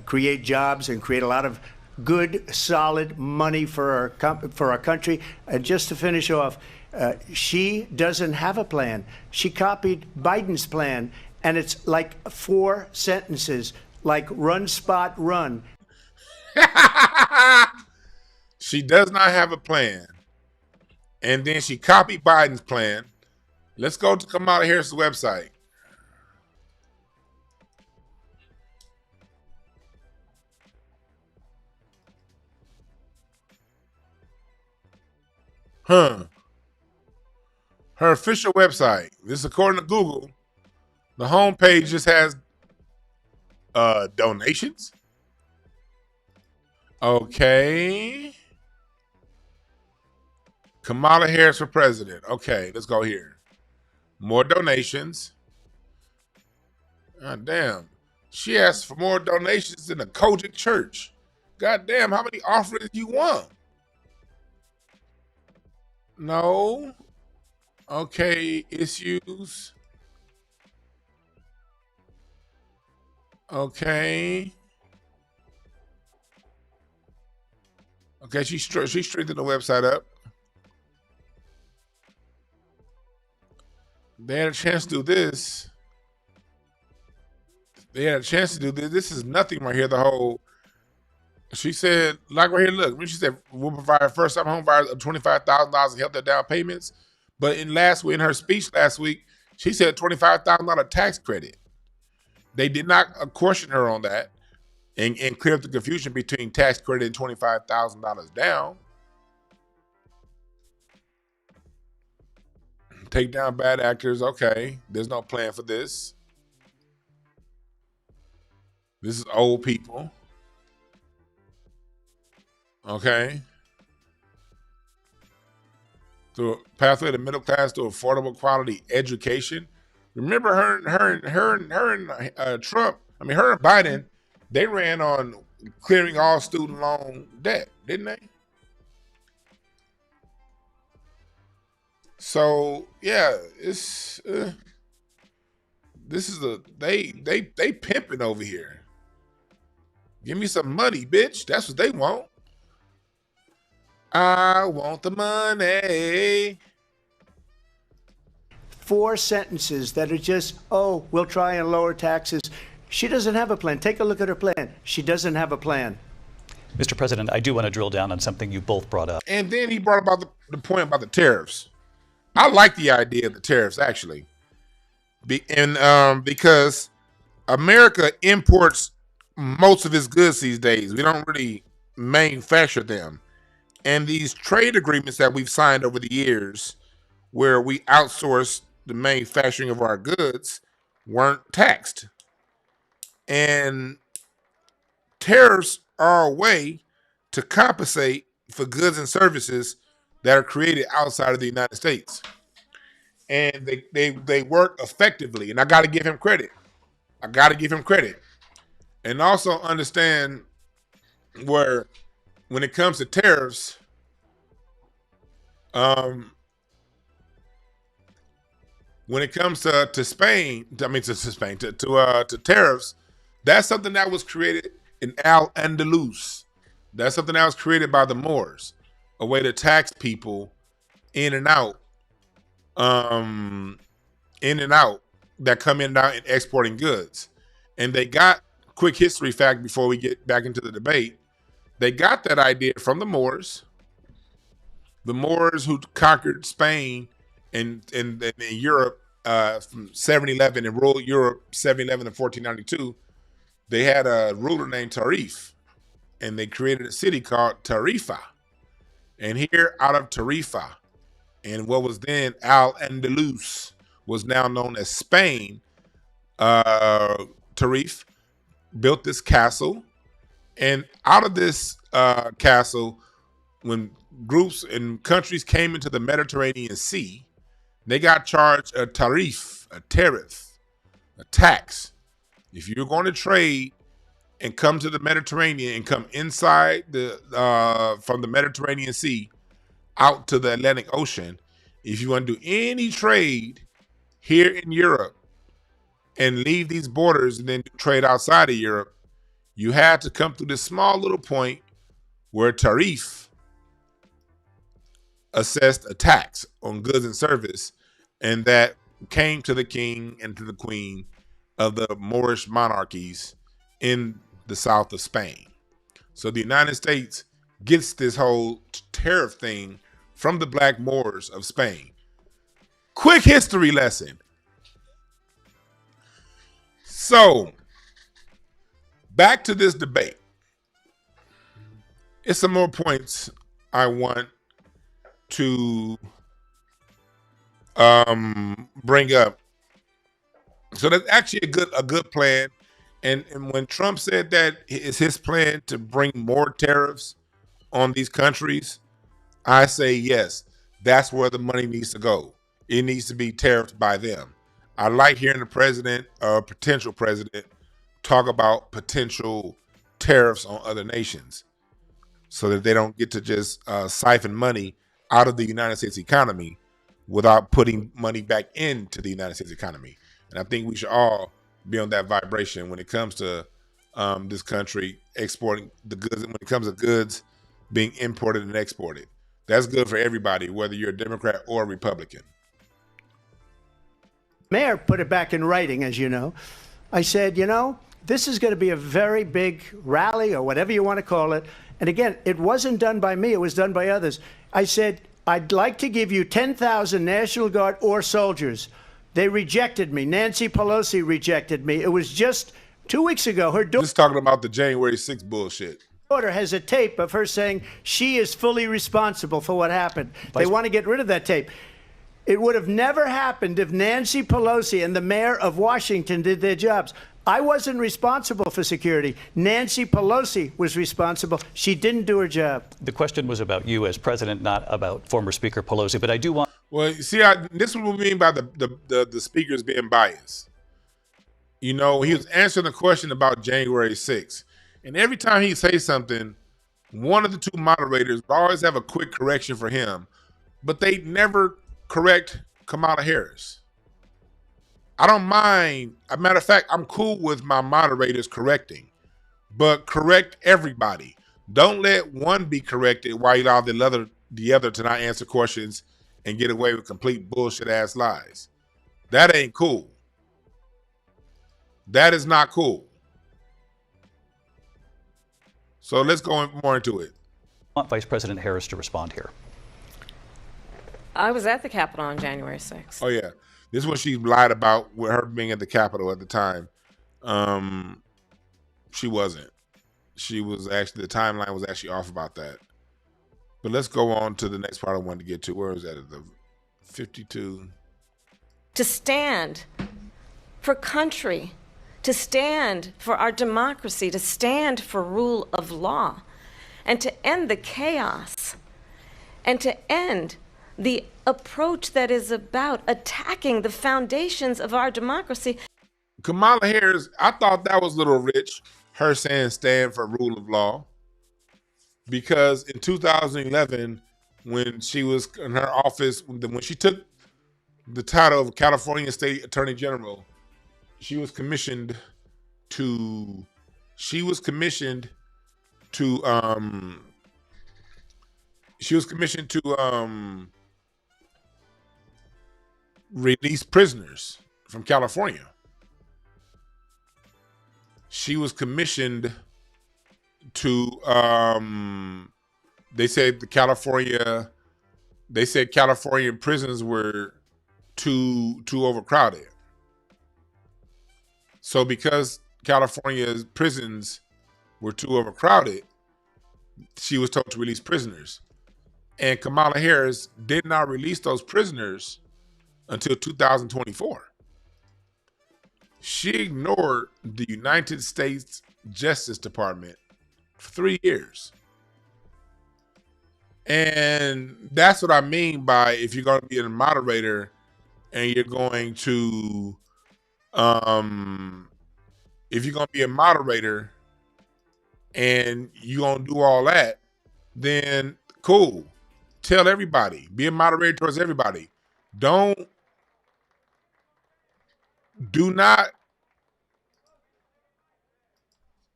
C: Create jobs and create a lot of good, solid money for our country. And just to finish off, she doesn't have a plan. She copied Biden's plan, and it's like 4 sentences, like run, spot, run.
A: She does not have a plan. And then she copied Biden's plan. Let's go to Kamala Harris' website. Her official website. This is according to Google. The homepage just has donations. Okay. Kamala Harris for president. Okay, let's go here. More donations. God damn. She asked for more donations than a Kojic church. God damn, how many offerings you want? No. Okay, issues. Okay. Okay, she strengthened the website up. They had a chance to do this. This is nothing right here. The whole. She said, like right here, look. She said, we'll provide first-time home buyers of $25,000 in help their down payments. But in her speech last week, she said $25,000 tax credit. They did not caution her on that and clear up the confusion between tax credit and $25,000 down. Take down bad actors. Okay, there's no plan for this. This is old people. Okay. Through a pathway to middle class to affordable quality education. Remember her and Trump. I mean, her and Biden. They ran on clearing all student loan debt, didn't they? So yeah, it's this is they pimping over here. Give me some money, bitch. That's what they want. I want the money.
C: 4 sentences that are just, oh, we'll try and lower taxes. She doesn't have a plan. Take a look at her plan. She doesn't have a plan.
D: Mr. President, I do want to drill down on something you both brought up.
A: And then he brought about the point about the tariffs. I like the idea of the tariffs, actually. Because America imports most of its goods these days. We don't really manufacture them. And these trade agreements that we've signed over the years where we outsource the manufacturing of our goods weren't taxed. And tariffs are a way to compensate for goods and services that are created outside of the United States. And they work effectively. And I got to give him credit. And also understand where when it comes to tariffs, when it comes to tariffs, That's something that was created in Al-Andalus. That's something that was created by the Moors, a way to tax people in and out, that come in and out and exporting goods. And they got, quick history fact before we get back into the debate, they got that idea from the Moors who conquered Spain and in Europe from 711 and ruled Europe 711 to 1492. They had a ruler named Tarif, and they created a city called Tarifa. And here out of Tarifa, and what was then Al-Andalus, was now known as Spain, Tarif built this castle. And out of this castle, when groups and countries came into the Mediterranean Sea, they got charged a tariff, a tax. If you're going to trade and come to the Mediterranean and come inside from the Mediterranean Sea out to the Atlantic Ocean, if you want to do any trade here in Europe and leave these borders and then trade outside of Europe, you had to come through this small little point where Tarif assessed a tax on goods and service, and that came to the king and to the queen of the Moorish monarchies in the south of Spain. So the United States gets this whole tariff thing from the Black Moors of Spain. Quick history lesson. So, back to this debate. It's some more points I want to bring up. So that's actually a good plan. And when Trump said that it's his plan to bring more tariffs on these countries, I say yes, that's where the money needs to go. It needs to be tariffed by them. I like hearing the president or potential president talk about potential tariffs on other nations so that they don't get to just siphon money out of the United States economy without putting money back into the United States economy. And I think we should all be on that vibration when it comes to this country exporting the goods, when it comes to goods being imported and exported. That's good for everybody, whether you're a Democrat or a Republican.
C: Mayor put it back in writing, as you know. I said, this is going to be a very big rally or whatever you want to call it. And again, it wasn't done by me. It was done by others. I said, I'd like to give you 10,000 National Guard or soldiers. They rejected me. Nancy Pelosi rejected me. It was just 2 weeks ago. Her daughter,
A: Just talking about the January 6th bullshit.
C: has a tape of her saying she is fully responsible for what happened. They want to get rid of that tape. It would have never happened if Nancy Pelosi and the mayor of Washington did their jobs. I wasn't responsible for security. Nancy Pelosi was responsible. She didn't do her job.
D: The question was about you as president, not about former Speaker Pelosi. But I do want.
A: Well, you see, this is what we mean by the speakers being biased. He was answering a question about January 6th. And every time he says something, one of the two moderators would always have a quick correction for him. But they never correct Kamala Harris. I don't mind. As a matter of fact, I'm cool with my moderators correcting. But correct everybody. Don't let one be corrected while you allow the other to not answer questions and get away with complete bullshit ass lies. That ain't cool. That is not cool. So let's go more into it.
D: I want Vice President Harris to respond here.
B: I was at the Capitol on January 6th.
A: Oh, yeah. This is what she lied about with her being at the Capitol at the time. She wasn't. She was actually, the timeline was actually off about that. But let's go on to the next part I wanted to get to. Where is that? The 52.
B: To stand for country, to stand for our democracy, to stand for rule of law, and to end the chaos, and to end the approach that is about attacking the foundations of our democracy.
A: Kamala Harris, I thought that was a little rich, her saying stand for rule of law. Because in 2011, when she was in her office, when she took the title of California State Attorney General, she was commissioned she was commissioned to release prisoners from California. She was commissioned to they said Californian prisons were too overcrowded. So because California's prisons were too overcrowded, she was told to release prisoners. And Kamala Harris did not release those prisoners until 2024. She ignored the United States Justice Department for 3 years. And that's what I mean by, if you're going to be a moderator and you're going to, if you're going to be a moderator and you're going to do all that, then cool. Tell everybody. Be a moderator towards everybody. Do not,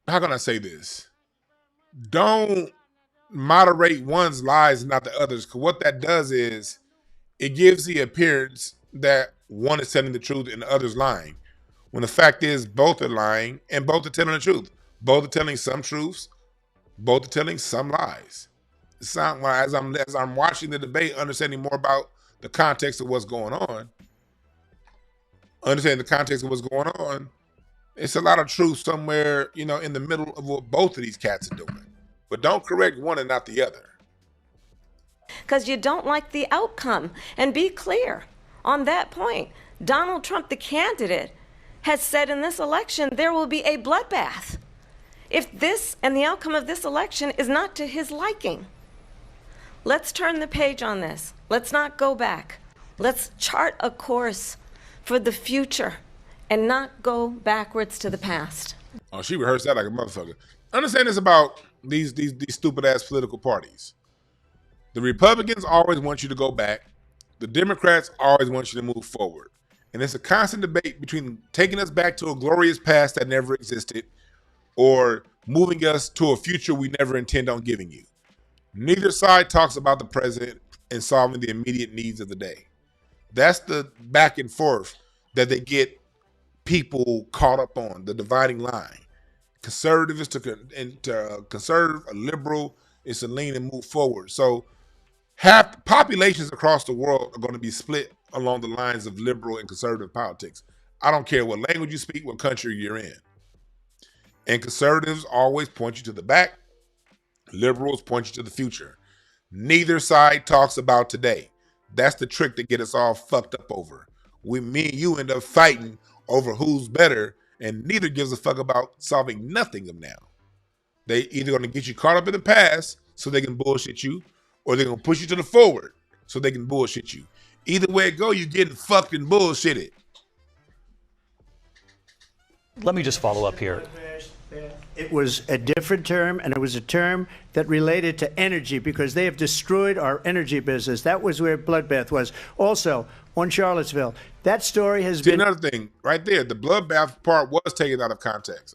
A: how can I say this? Don't moderate one's lies and not the others. Because what that does is it gives the appearance that one is telling the truth and the other's lying. When the fact is both are lying and both are telling the truth. Both are telling some truths, both are telling some lies. As I'm watching the debate, understanding more about the context of what's going on, it's a lot of truth somewhere, in the middle of what both of these cats are doing. But don't correct one and not the other.
B: Because you don't like the outcome. And be clear on that point. Donald Trump, the candidate, has said in this election there will be a bloodbath if this and the outcome of this election is not to his liking. Let's turn the page on this. Let's not go back. Let's chart a course for the future and not go backwards to the past.
A: Oh, she rehearsed that like a motherfucker. Understand this about these stupid ass political parties. The Republicans always want you to go back. The Democrats always want you to move forward. And it's a constant debate between taking us back to a glorious past that never existed or moving us to a future we never intend on giving you. Neither side talks about the present and solving the immediate needs of the day. That's the back and forth that they get people caught up on, the dividing line. Conservative is to conserve, a liberal is to lean and move forward. So half populations across the world are going to be split along the lines of liberal and conservative politics. I don't care what language you speak, what country you're in. And conservatives always point you to the back. Liberals point you to the future. Neither side talks about today. That's the trick to get us all fucked up over. Me and you end up fighting over who's better, and neither gives a fuck about solving nothing of now. They either going to get you caught up in the past so they can bullshit you, or they're going to push you to the forward so they can bullshit you. Either way it go, you're getting fucking bullshitted.
D: Let me just follow up here.
C: It was a different term, and it was a term that related to energy because they have destroyed our energy business. That was where bloodbath was. Also, on Charlottesville, that story has been...
A: Another thing, right there, the bloodbath part was taken out of context.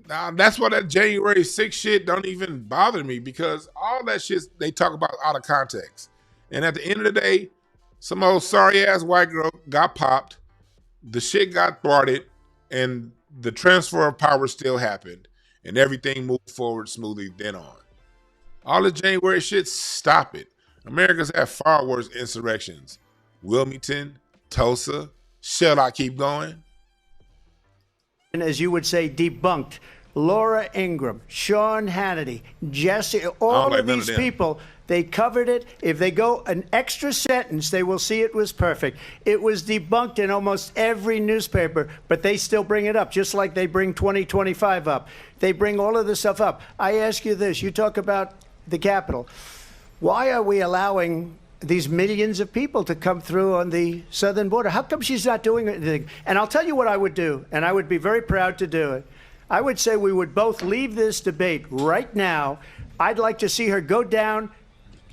A: Now, that's why that January 6th shit don't even bother me, because all that shit they talk about out of context. And at the end of the day, some old sorry-ass white girl got popped, the shit got thwarted, and the transfer of power still happened, and everything moved forward smoothly then on. All the January shit, stop it. America's had far worse insurrections. Wilmington, Tulsa, shall I keep going?
C: And as you would say, debunked. Laura Ingraham, Sean Hannity, Jesse, all of these people, they covered it. If they go an extra sentence, they will see it was perfect. It was debunked in almost every newspaper, but they still bring it up, just like they bring 2025 up. They bring all of this stuff up. I ask you this, you talk about the Capitol. Why are we allowing these millions of people to come through on the southern border? How come she's not doing anything? And I'll tell you what I would do, and I would be very proud to do it. I would say we would both leave this debate right now. I'd like to see her go down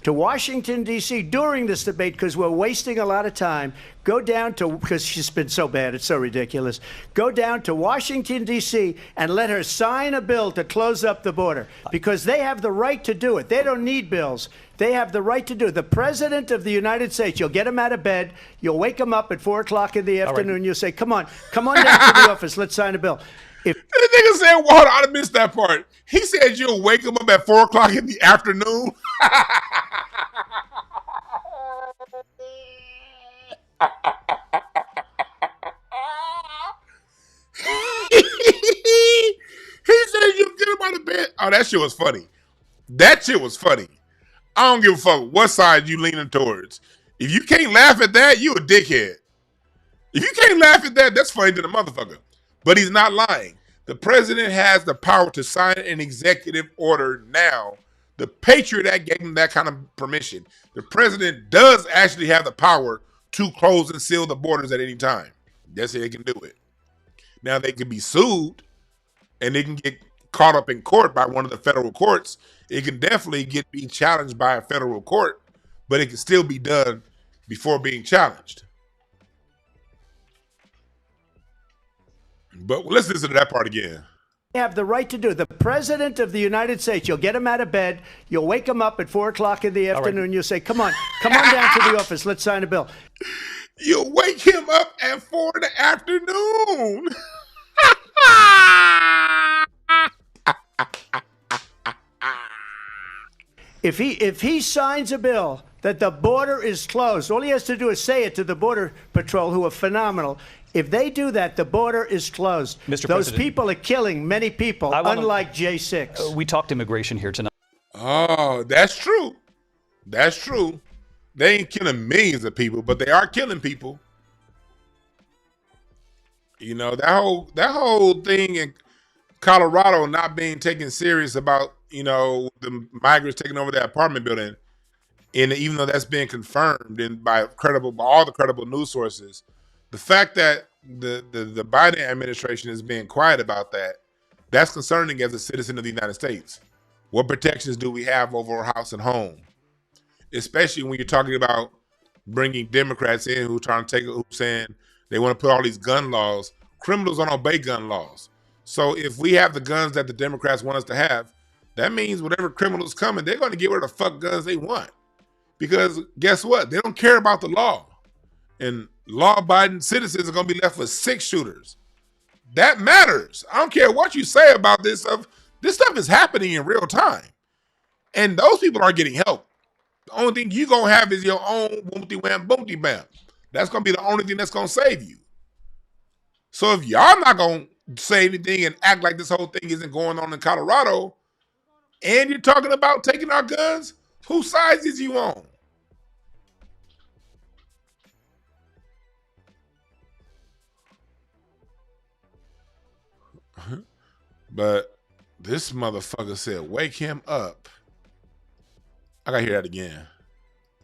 C: to Washington, D.C. during this debate because we're wasting a lot of time. Go down to, because she's been so bad, it's so ridiculous. Go down to Washington, D.C. and let her sign a bill to close up the border because they have the right to do it. They don't need bills. They have the right to do it. The President of the United States, you'll get him out of bed, you'll wake him up at 4 o'clock in the afternoon, you'll say, come on down to the office, let's sign a bill. If
A: the nigga said, "What? I missed that part." He said you'll wake him up at 4 o'clock in the afternoon. He said you get him out of bed. Oh, that shit was funny. That shit was funny. I don't give a fuck what side you leaning towards. If you can't laugh at that, you a dickhead. If you can't laugh at that, that's funny to the motherfucker. But he's not lying. The president has the power to sign an executive order now. The Patriot Act gave him that kind of permission. The president does actually have the power to close and seal the borders at any time. That's how they can do it. Now they can be sued and they can get caught up in court by one of the federal courts. It can definitely be challenged by a federal court, but it can still be done before being challenged. But let's listen to that part again.
C: they have the right to do it. The President of the United States, you'll get him out of bed, you'll wake him up at 4 o'clock in the afternoon, you'll say, come on down to the office, let's sign a bill.
A: You'll wake him up at 4 in the afternoon.
C: If he signs a bill that the border is closed, all he has to do is say it to the Border Patrol, who are phenomenal. If they do that, the border is closed.
D: Mr.
C: Those
D: President,
C: people are killing many people, unlike J6.
D: We talked immigration here tonight.
A: Oh, that's true. That's true. They ain't killing millions of people, but they are killing people. You know, that whole thing in Colorado not being taken serious about, you know, the migrants taking over that apartment building, and even though that's been confirmed by all the credible news sources, the fact that the Biden administration is being quiet about that's concerning as a citizen of the United States. What protections do we have over our house and home? Especially when you're talking about bringing Democrats in who's saying they want to put all these gun laws. Criminals don't obey gun laws. So if we have the guns that the Democrats want us to have, that means whatever criminals coming, they're going to get whatever the fuck guns they want. Because guess what? They don't care about the law. And law-abiding citizens are going to be left with 6 shooters. That matters. I don't care what you say about this stuff. This stuff is happening in real time. And those people aren't getting help. The only thing you're going to have is your own boomty-wham, boomty-bam. That's going to be the only thing that's going to save you. So if y'all not going to say anything and act like this whole thing isn't going on in Colorado, and you're talking about taking our guns, whose side is you on? But this motherfucker said, wake him up. I gotta hear that again.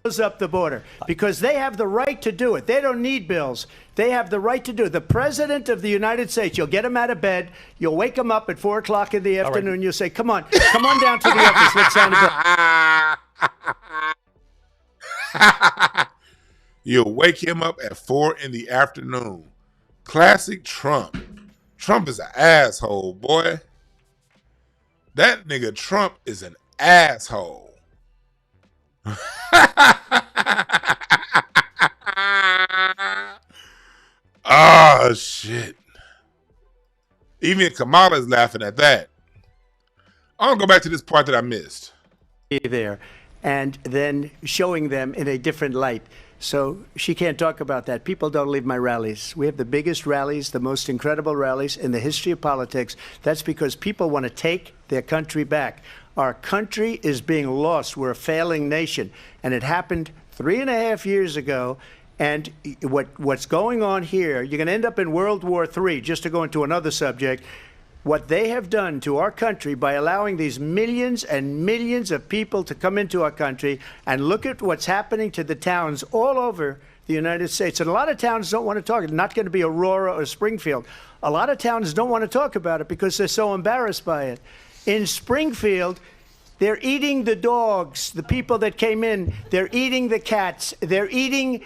C: Close up the border because they have the right to do it. They don't need bills. They have the right to do it. The President of the United States, you'll get him out of bed, you'll wake him up at 4 o'clock in the afternoon, you'll say, come on down to the office, let's sign a bill.
A: You'll wake him up at 4 in the afternoon. Classic Trump. Trump is an asshole, boy. That nigga Trump is an asshole. Oh, shit. Even Kamala is laughing at that. I'm going to go back to this part that I missed.
C: There, and then showing them in a different light. So she can't talk about that. People don't leave my rallies. We have the biggest rallies, the most incredible rallies in the history of politics. That's because people want to take their country back. Our country is being lost. We're a failing nation. And it happened 3.5 years ago. And what's going on here, you're going to end up in World War III, just to go into another subject. What they have done to our country by allowing these millions and millions of people to come into our country, and look at what's happening to the towns all over the United States. And a lot of towns don't want to talk. It's not going to be Aurora or Springfield. A lot of towns don't want to talk about it because they're so embarrassed by it. In Springfield, They're eating the dogs, the people that came in. They're eating the cats. They're eating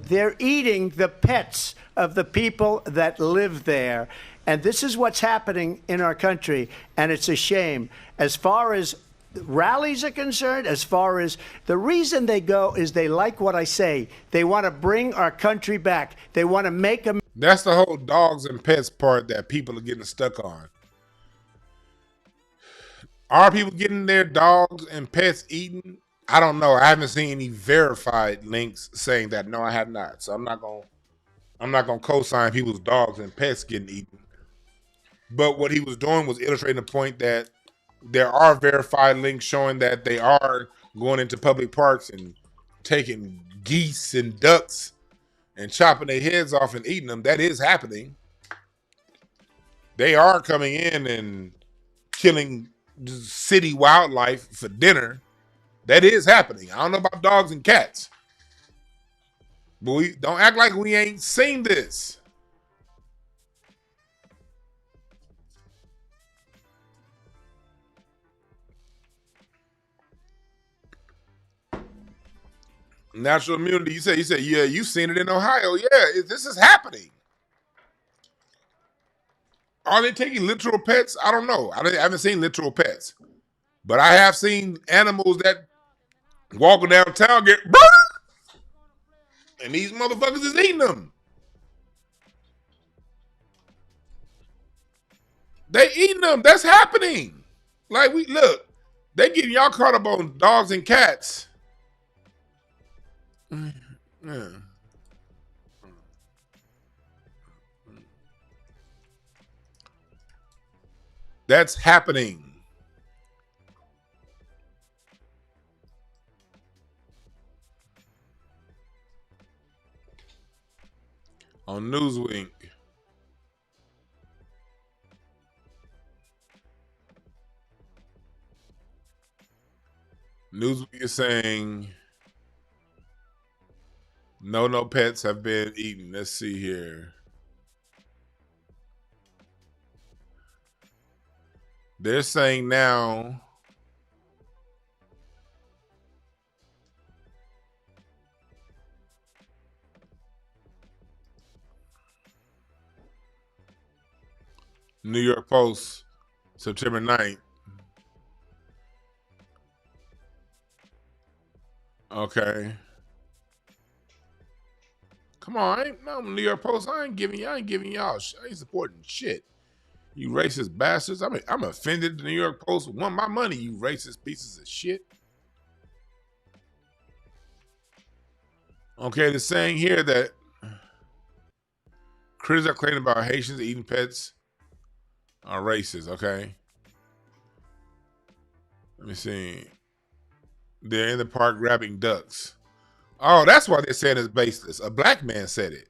C: the pets of the people that live there. And this is what's happening in our country, and it's a shame. As far as rallies are concerned, as far as the reason they go is they like what I say. They want to bring our country back. They want to make a...
A: That's the whole dogs and pets part that people are getting stuck on. Are people getting their dogs and pets eaten? I don't know. I haven't seen any verified links saying that. No, I have not. So I'm not gonna co-sign people's dogs and pets getting eaten. But what he was doing was illustrating the point that there are verified links showing that they are going into public parks and taking geese and ducks and chopping their heads off and eating them. That is happening. They are coming in and killing city wildlife for dinner. That is happening. I don't know about dogs and cats. But we don't act like we ain't seen this. Natural immunity. You said, yeah, you've seen it in Ohio. Yeah, this is happening. Are they taking literal pets? I don't know. I haven't seen literal pets. But I have seen animals that walking downtown get burned. And these motherfuckers is eating them. They eating them. That's happening. Like, look, they getting y'all caught up on dogs and cats. Yeah. That's happening. On Newsweek. Newsweek is saying no pets have been eaten. Let's see here. They're saying now New York Post, September 9th. Okay. Come on, I'm New York Post. I ain't giving y'all. I ain't supporting shit. You racist bastards. I'm offended. The New York Post want my money. You racist pieces of shit. Okay, they're saying here that critics are claiming about Haitians eating pets are racist. Okay. Let me see. They're in the park grabbing ducks. Oh, that's why they're saying it's baseless. A black man said it.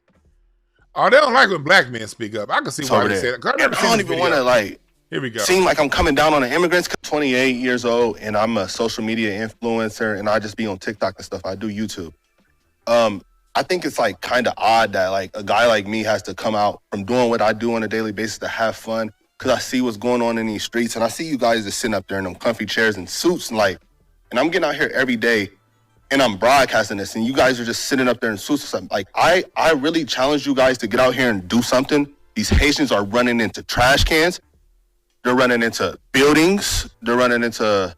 A: Oh, they don't like when black men speak up. I can see why they say it.
E: I don't even want to
A: here we go.
E: Seem like I'm coming down on the immigrants. 28 years old, and I'm a social media influencer, and I just be on TikTok and stuff. I do YouTube. I think it's like kind of odd that like a guy like me has to come out from doing what I do on a daily basis to have fun, because I see what's going on in these streets, and I see you guys just sitting up there in them comfy chairs and suits, and I'm getting out here every day, and I'm broadcasting this, and you guys are just sitting up there in suits or something. Like, I really challenge you guys to get out here and do something. These Haitians are running into trash cans. They're running into buildings. They're running into...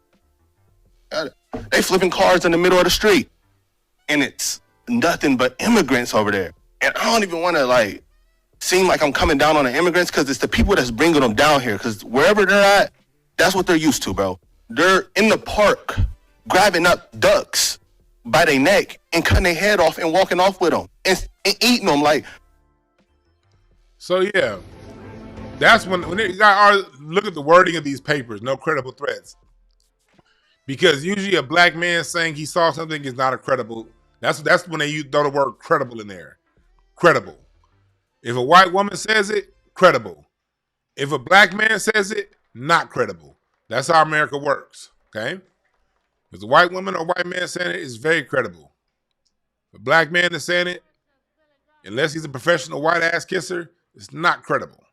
E: They flipping cars in the middle of the street. And it's nothing but immigrants over there. And I don't even want to, seem like I'm coming down on the immigrants, because it's the people that's bringing them down here. Because wherever they're at, that's what they're used to, bro. They're in the park grabbing up ducks by their neck and cutting their head off and walking off with them and eating them
A: So yeah, that's when you gotta look at the wording of these papers. No credible threats, because usually a black man saying he saw something is not a credible. That's when they throw the word credible in there. Credible. If a white woman says it, credible. If a black man says it, not credible. That's how America works. Okay. If a white woman or white man saying it, it's very credible. If a black man is saying it, unless he's a professional white ass kisser, it's not credible.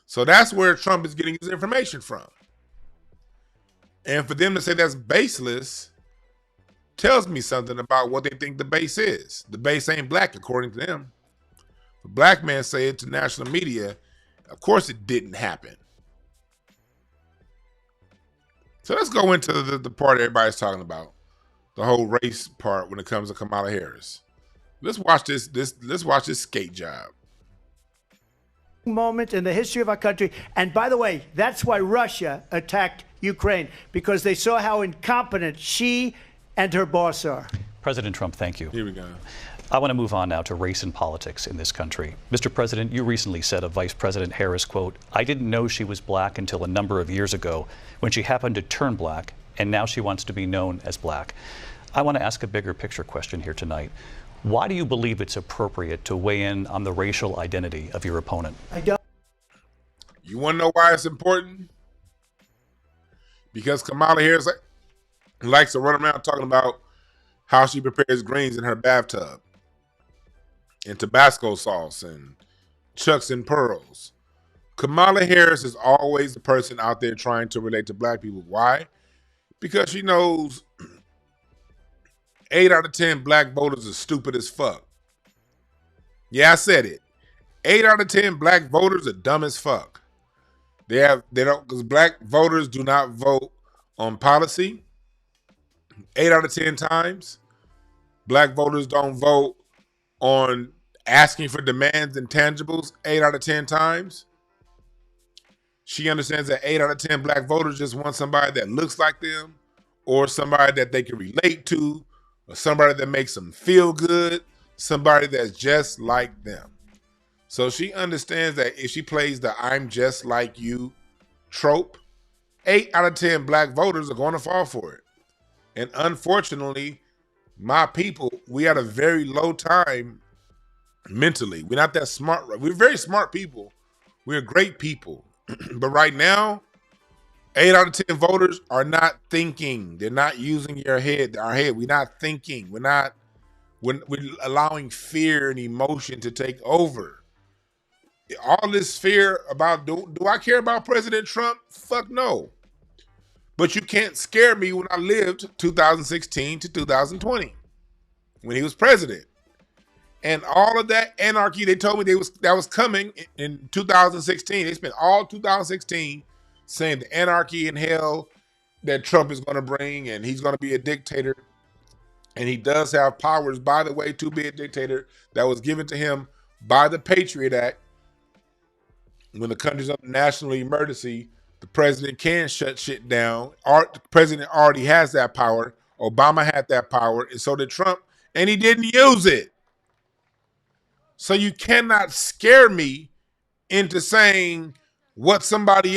A: So that's where Trump is getting his information from. And for them to say that's baseless tells me something about what they think the base is. The base ain't black, according to them. The black man say it to national media. Of course it didn't happen. So let's go into the part everybody's talking about. The whole race part when it comes to Kamala Harris. Let's watch this skate job.
C: Moment in the history of our country. And by the way, that's why Russia attacked Ukraine, because they saw how incompetent she and her boss are.
D: President Trump, thank you.
A: Here we go.
D: I want to move on now to race and politics in this country. Mr. President, you recently said of Vice President Harris, quote, "I didn't know she was black until a number of years ago when she happened to turn black, and now she wants to be known as black." I want to ask a bigger picture question here tonight. Why do you believe it's appropriate to weigh in on the racial identity of your opponent?
C: I don't.
A: You want to know why it's important? Because Kamala Harris likes to run around talking about how she prepares greens in her bathtub, and Tabasco sauce, and Chucks and Pearls. Kamala Harris is always the person out there trying to relate to black people. Why? Because she knows 8 out of 10 black voters are stupid as fuck. Yeah, I said it. 8 out of 10 black voters are dumb as fuck. Because black voters do not vote on policy 8 out of 10 times. Black voters don't vote on asking for demands and tangibles 8 out of 10 times. She understands that 8 out of 10 black voters just want somebody that looks like them, or somebody that they can relate to, or somebody that makes them feel good, somebody that's just like them. So she understands that if she plays the "I'm just like you" trope, 8 out of 10 black voters are going to fall for it. And unfortunately, my people, we had a very low time mentally. We're not that smart. We're very smart people. We're great people. But right now, 8 out of 10 voters are not thinking. They're not using our head. We're not thinking. We're allowing fear and emotion to take over. All this fear about, do I care about President Trump? Fuck no. But you can't scare me when I lived 2016 to 2020 when he was president. And all of that anarchy they told me that was coming in 2016. They spent all 2016 saying the anarchy and hell that Trump is going to bring, and he's going to be a dictator. And he does have powers, by the way, to be a dictator that was given to him by the Patriot Act. When the country's under national emergency, the president can shut shit down. The president already has that power. Obama had that power, and so did Trump, and he didn't use it. So you cannot scare me into saying what somebody's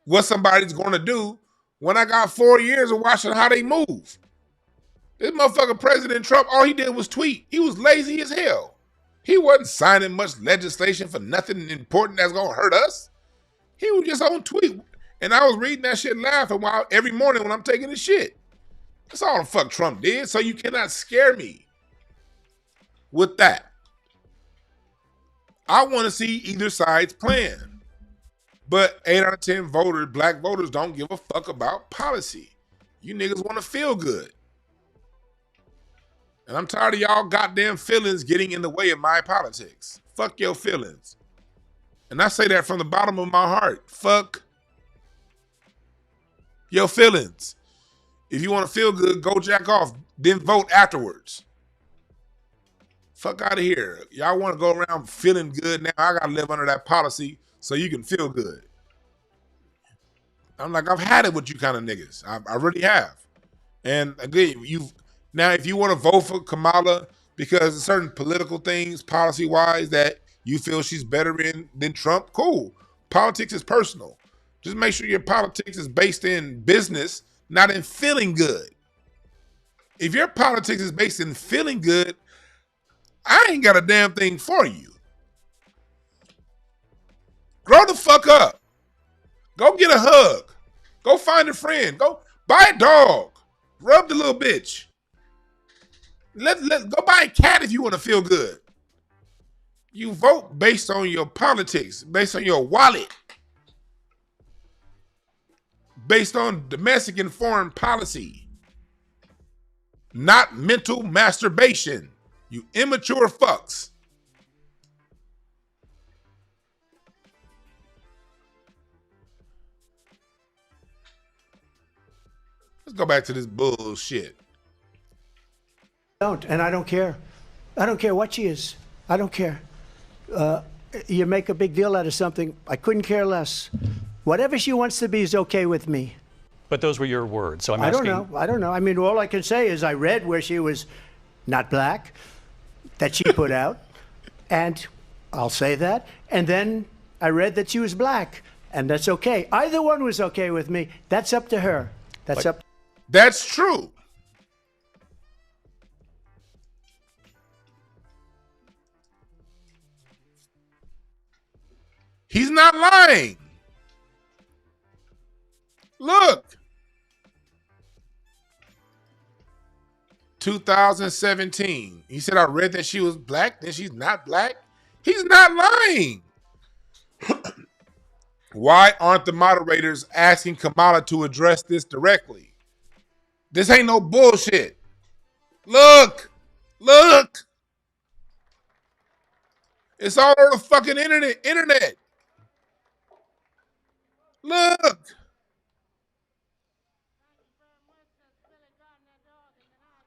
A: going to do when I got 4 years of watching how they move. This motherfucker, President Trump, all he did was tweet. He was lazy as hell. He wasn't signing much legislation for nothing important that's going to hurt us. He was just on tweet. And I was reading that shit laughing every morning when I'm taking a shit. That's all the fuck Trump did. So you cannot scare me with that. I want to see either side's plan. But 8 out of 10 voters, black voters, don't give a fuck about policy. You niggas want to feel good. And I'm tired of y'all goddamn feelings getting in the way of my politics. Fuck your feelings. And I say that from the bottom of my heart. Fuck your feelings. If you want to feel good, go jack off. Then vote afterwards. Fuck out of here. Y'all want to go around feeling good now. I got to live under that policy so you can feel good. I'm like, I've had it with you kind of niggas. I really have. And again, now if you want to vote for Kamala because of certain political things, policy-wise, that you feel she's better in than Trump, cool. Politics is personal. Just make sure your politics is based in business, not in feeling good. If your politics is based in feeling good, I ain't got a damn thing for you. Grow the fuck up. Go get a hug. Go find a friend. Go buy a dog. Rub the little bitch. Go buy a cat if you want to feel good. You vote based on your politics, based on your wallet. based on domestic and foreign policy, not mental masturbation. You immature fucks. Let's go back to this bullshit.
C: And I don't care. I don't care what she is. I don't care. You make a big deal out of something. I couldn't care less. Whatever she wants to be is okay with me.
D: But those were your words, so I'm
C: I
D: asking.
C: don't know. I mean, all I can say is I read where she was not black, that she put out, and I'll say that. And then I read that she was black, and that's okay. Either one was okay with me. That's up to her. That's up.
A: That's true. He's not lying. Look. 2017. He said, I read that she was black, then she's not black. He's not lying. Why aren't the moderators asking Kamala to address this directly? This ain't no bullshit. Look. Look. It's all over the fucking internet. Look.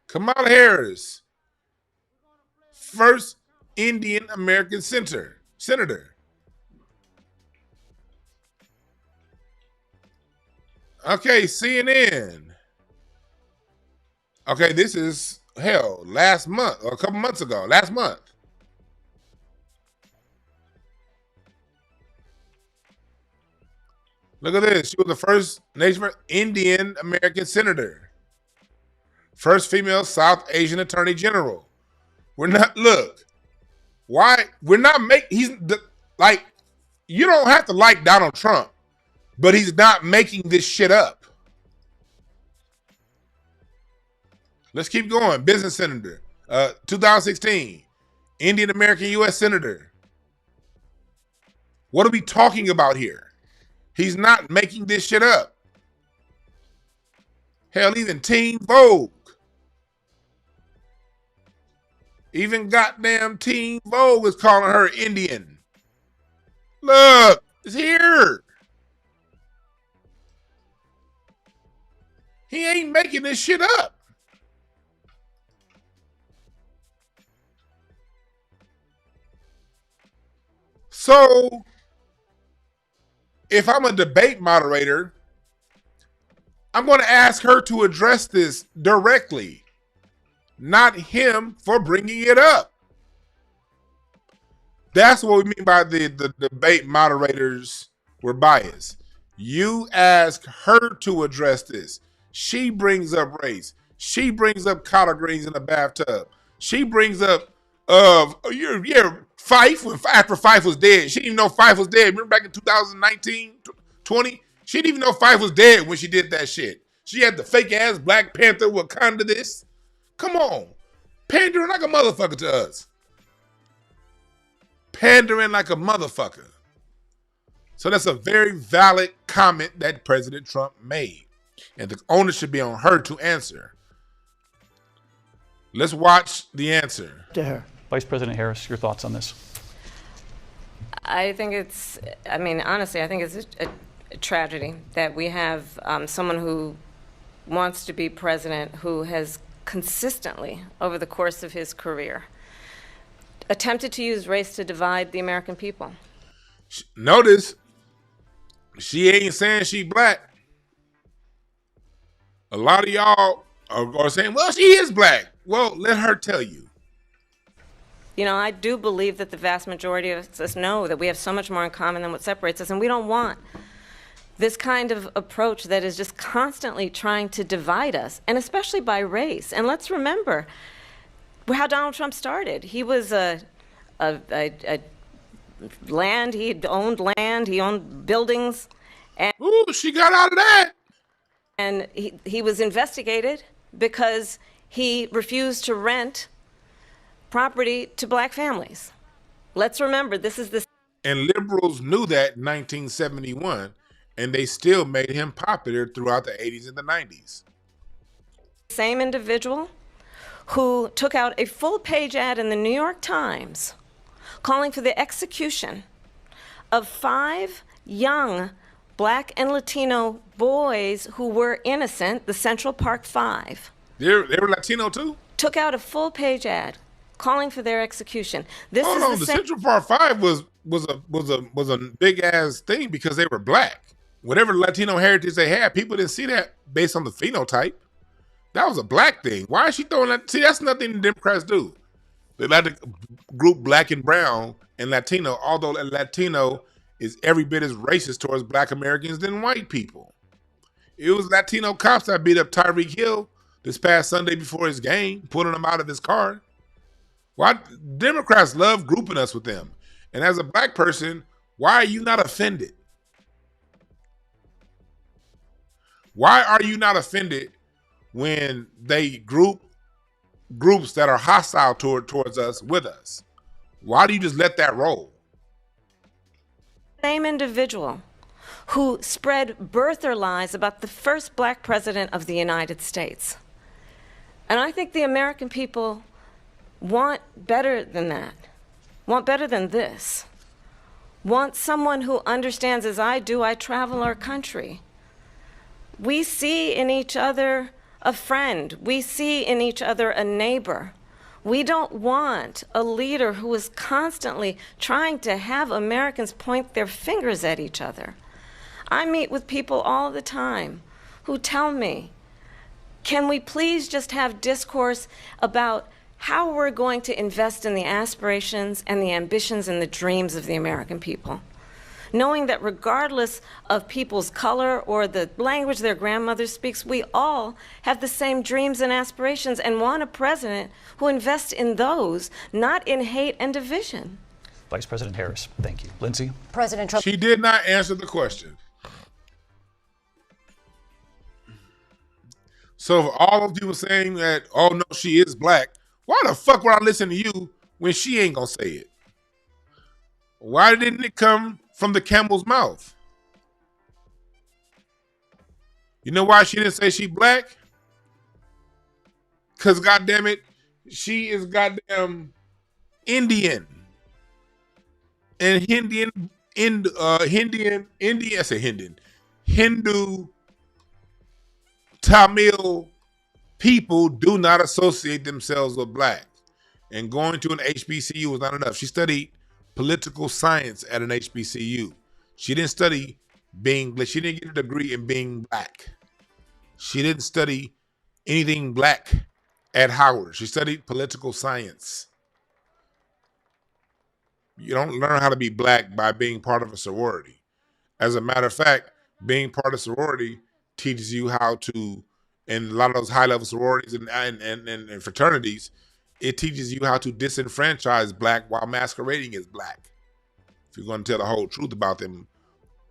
A: Kamala Harris, first Indian American senator. Okay, CNN. Okay, this is last month or a couple months ago. Last month. Look at this. She was the first Indian American senator. First female South Asian attorney general. We're not, look, why? We're not you don't have to like Donald Trump, but he's not making this shit up. Let's keep going. Business senator, 2016, Indian American U.S. senator. What are we talking about here? He's not making this shit up. Hell, even Teen Vogue. Even goddamn Teen Vogue is calling her Indian. Look, it's here. He ain't making this shit up. So, if I'm a debate moderator, I'm going to ask her to address this directly, not him for bringing it up. That's what we mean by the debate moderators were biased. You ask her to address this. She brings up race. She brings up collard greens in a bathtub. She brings up Fife after Fife was dead. She didn't even know Fife was dead. Remember back in 2019, 20? She didn't even know Fife was dead when she did that shit. She had the fake ass Black Panther Wakanda this. Come on. Pandering like a motherfucker to us. Pandering like a motherfucker. So that's a very valid comment that President Trump made. And the onus should be on her to answer. Let's watch the answer.
C: To her.
D: Vice President Harris, your thoughts on this?
B: Honestly, I think it's a tragedy that we have someone who wants to be president who has consistently, over the course of his career, attempted to use race to divide the American people.
A: Notice, she ain't saying she black. A lot of y'all are saying, well, she is black. Well, let her tell you.
B: You know, I do believe that the vast majority of us know that we have so much more in common than what separates us, and we don't want this kind of approach that is just constantly trying to divide us, and especially by race. And let's remember how Donald Trump started. He was land, he owned buildings.
A: Ooh, she got out of that.
B: And he was investigated because he refused to rent property to black families. Let's remember, this is the...
A: And liberals knew that in 1971 and they still made him popular throughout the 80s and the 90s.
B: Same individual who took out a full-page ad in the New York Times calling for the execution of 5 young Black and Latino boys who were innocent, the Central Park 5.
A: They were Latino too?
B: Took out a full-page ad calling for their execution. This
A: Hold
B: is
A: on, the Central Park 5 was a big ass thing because they were Black. Whatever Latino heritage they had, people didn't see that based on the phenotype. That was a Black thing. Why is she throwing that? See, that's nothing the Democrats do. They like to group Black and brown and Latino, although Latino is every bit as racist towards Black Americans than white people. It was Latino cops that beat up Tyreek Hill this past Sunday before his game, pulling him out of his car. Why Democrats love grouping us with them. And as a Black person, why are you not offended? Why are you not offended when they groups that are hostile towards us with us? Why do you just let that roll?
B: same individual who spread birther lies about the first Black president of the United States. And I think the American people want better than that, want better than this, want someone who understands, as I do, I travel our country. We see in each other a friend. We see in each other a neighbor. We don't want a leader who is constantly trying to have Americans point their fingers at each other. I meet with people all the time who tell me, can we please just have discourse about how we're going to invest in the aspirations and the ambitions and the dreams of the American people? Knowing that regardless of people's color or the language their grandmother speaks, we all have the same dreams and aspirations and want a president who invests in those, not in hate and division.
D: Vice President Harris, thank you. Lindsay?
F: President Trump.
A: She did not answer the question. So for all of people saying that, oh no, she is Black, why the fuck would I listen to you when she ain't gonna say it? Why didn't it come from the camel's mouth? You know why she didn't say she Black? Because goddamn it, she is goddamn Indian. And Hindu Tamil people do not associate themselves with Black. And going to an HBCU was not enough. She studied political science at an HBCU. She didn't study being Black. She didn't get a degree in being Black. She didn't study anything Black at Howard. She studied political science. You don't learn how to be Black by being part of a sorority. As a matter of fact, being part of a sorority teaches you how to, in a lot of those high-level sororities and fraternities, it teaches you how to disenfranchise Black while masquerading as Black. If you're going to tell the whole truth about them,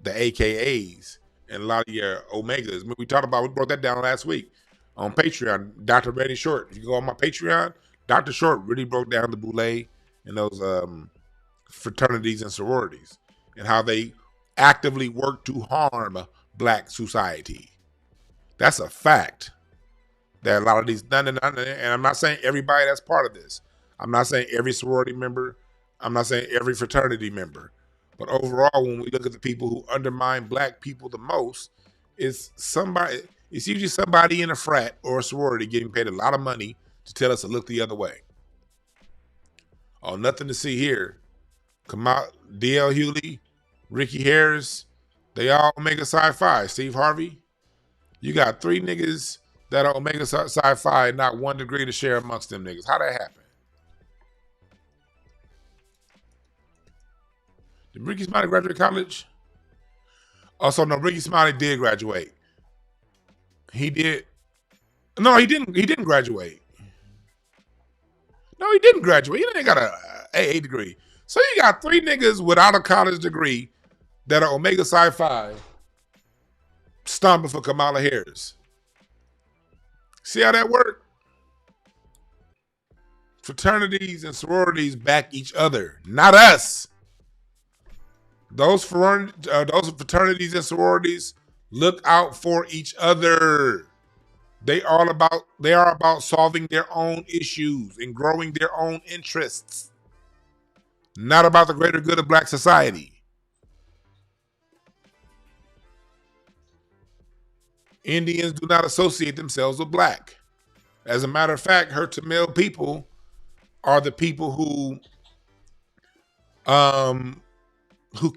A: the AKAs and a lot of your Omegas. We broke that down last week on Patreon. Dr. Randy Short. If you go on my Patreon, Dr. Short really broke down the boule and those fraternities and sororities and how they actively work to harm Black society. That's a fact. That a lot of these, and I'm not saying everybody that's part of this. I'm not saying every sorority member. I'm not saying every fraternity member. But overall, when we look at the people who undermine Black people the most, it's usually somebody in a frat or a sorority getting paid a lot of money to tell us to look the other way. Oh, nothing to see here. Kamala, D.L. Hughley, Ricky Harris, they all Omega Psi Phi. Steve Harvey, you got 3 niggas that are Omega Psi Phi, not 1 degree to share amongst them niggas. How that happen? Did Ricky Smiley graduate college? Also, no, Ricky Smiley did graduate. He did. No, he didn't. He didn't graduate. No, he didn't graduate. He didn't got a AA degree. So you got 3 niggas without a college degree that are Omega Psi Phi stomping for Kamala Harris. See how that worked? Fraternities and sororities back each other, not us. Those fraternities and sororities look out for each other. They are about solving their own issues and growing their own interests, not about the greater good of black society. Indians do not associate themselves with black. As a matter of fact, her Tamil people are the people who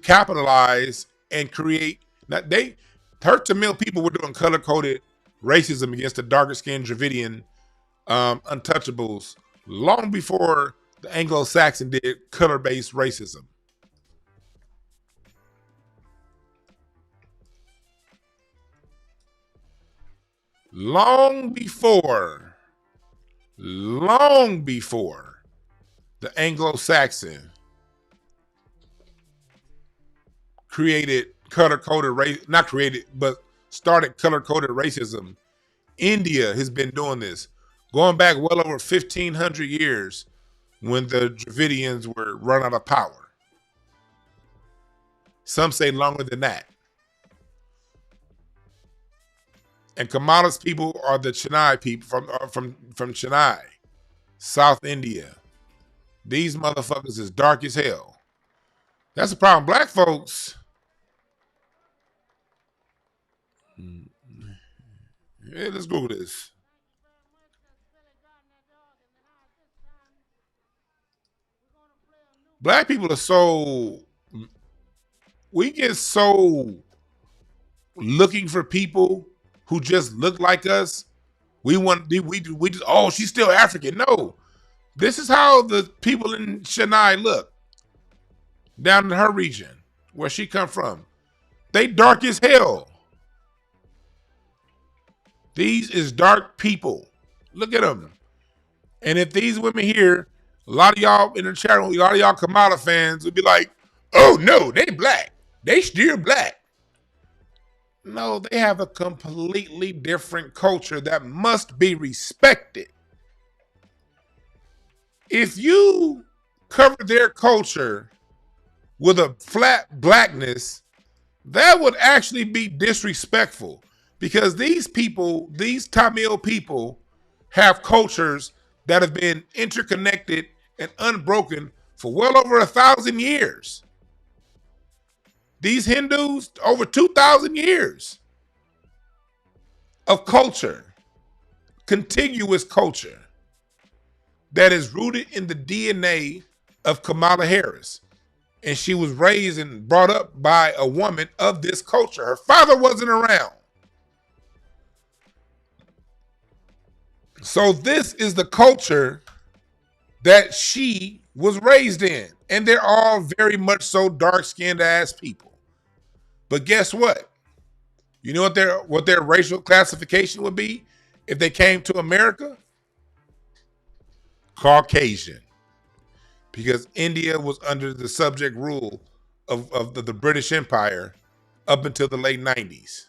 A: capitalize and create. Her Tamil people were doing color-coded racism against the darker-skinned Dravidian untouchables long before the Anglo-Saxon did color-based racism. Long before the Anglo-Saxon created color-coded started color-coded racism, India has been doing this, going back well over 1,500 years when the Dravidians were run out of power. Some say longer than that. And Kamala's people are the Chennai people from Chennai, South India. These motherfuckers is dark as hell. That's the problem. Black folks. Yeah, let's Google this. Black people are we get so looking for people who just look like us. We just, oh, she's still African. No, this is how the people in Chennai look down in her region where she come from. They dark as hell. These is dark people. Look at them. And if these women here, a lot of y'all in the chat room, a lot of y'all Kamala fans would be like, oh no, they black. They still black. No, they have a completely different culture that must be respected. If you cover their culture with a flat blackness, that would actually be disrespectful, because these people, these Tamil people, have cultures that have been interconnected and unbroken for well over 1,000 years. These Hindus, over 2,000 years of culture, contiguous culture, that is rooted in the DNA of Kamala Harris. And she was raised and brought up by a woman of this culture. Her father wasn't around. So this is the culture that she was raised in. And they're all very much so dark-skinned ass people. But guess what? You know what their racial classification would be if they came to America? Caucasian. Because India was under the subject rule of the British Empire up until the late 90s,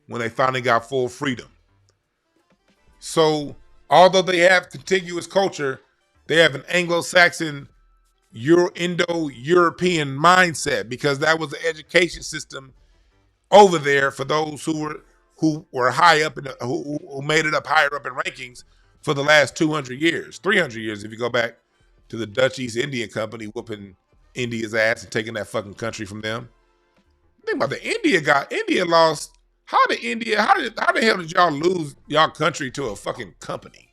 A: when they finally got full freedom. So although they have contiguous culture, they have an Anglo-Saxon Indo-European mindset, because that was the education system over there for those who were high up who made it up higher up in rankings for the last 200 years, 300 years if you go back to the Dutch East India Company whooping India's ass and taking that fucking country from them. Think about that. India lost. How the hell did y'all lose y'all country to a fucking company?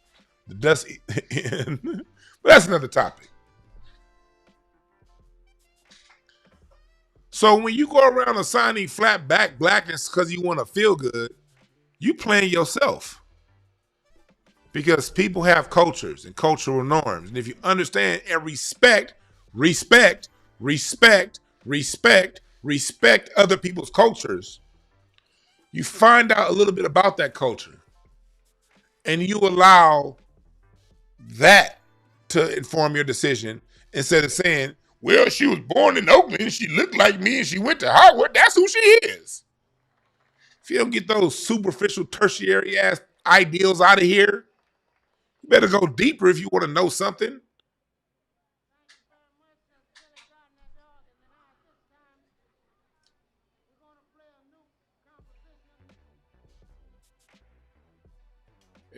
A: The Dutch. But that's another topic. So when you go around assigning flat back blackness because you want to feel good, you playing yourself. Because people have cultures and cultural norms. And if you understand and respect other people's cultures, you find out a little bit about that culture. And you allow that to inform your decision instead of saying, well, she was born in Oakland, she looked like me, and she went to Harvard. That's who she is. If you don't get those superficial, tertiary ass ideals out of here, you better go deeper if you want to know something.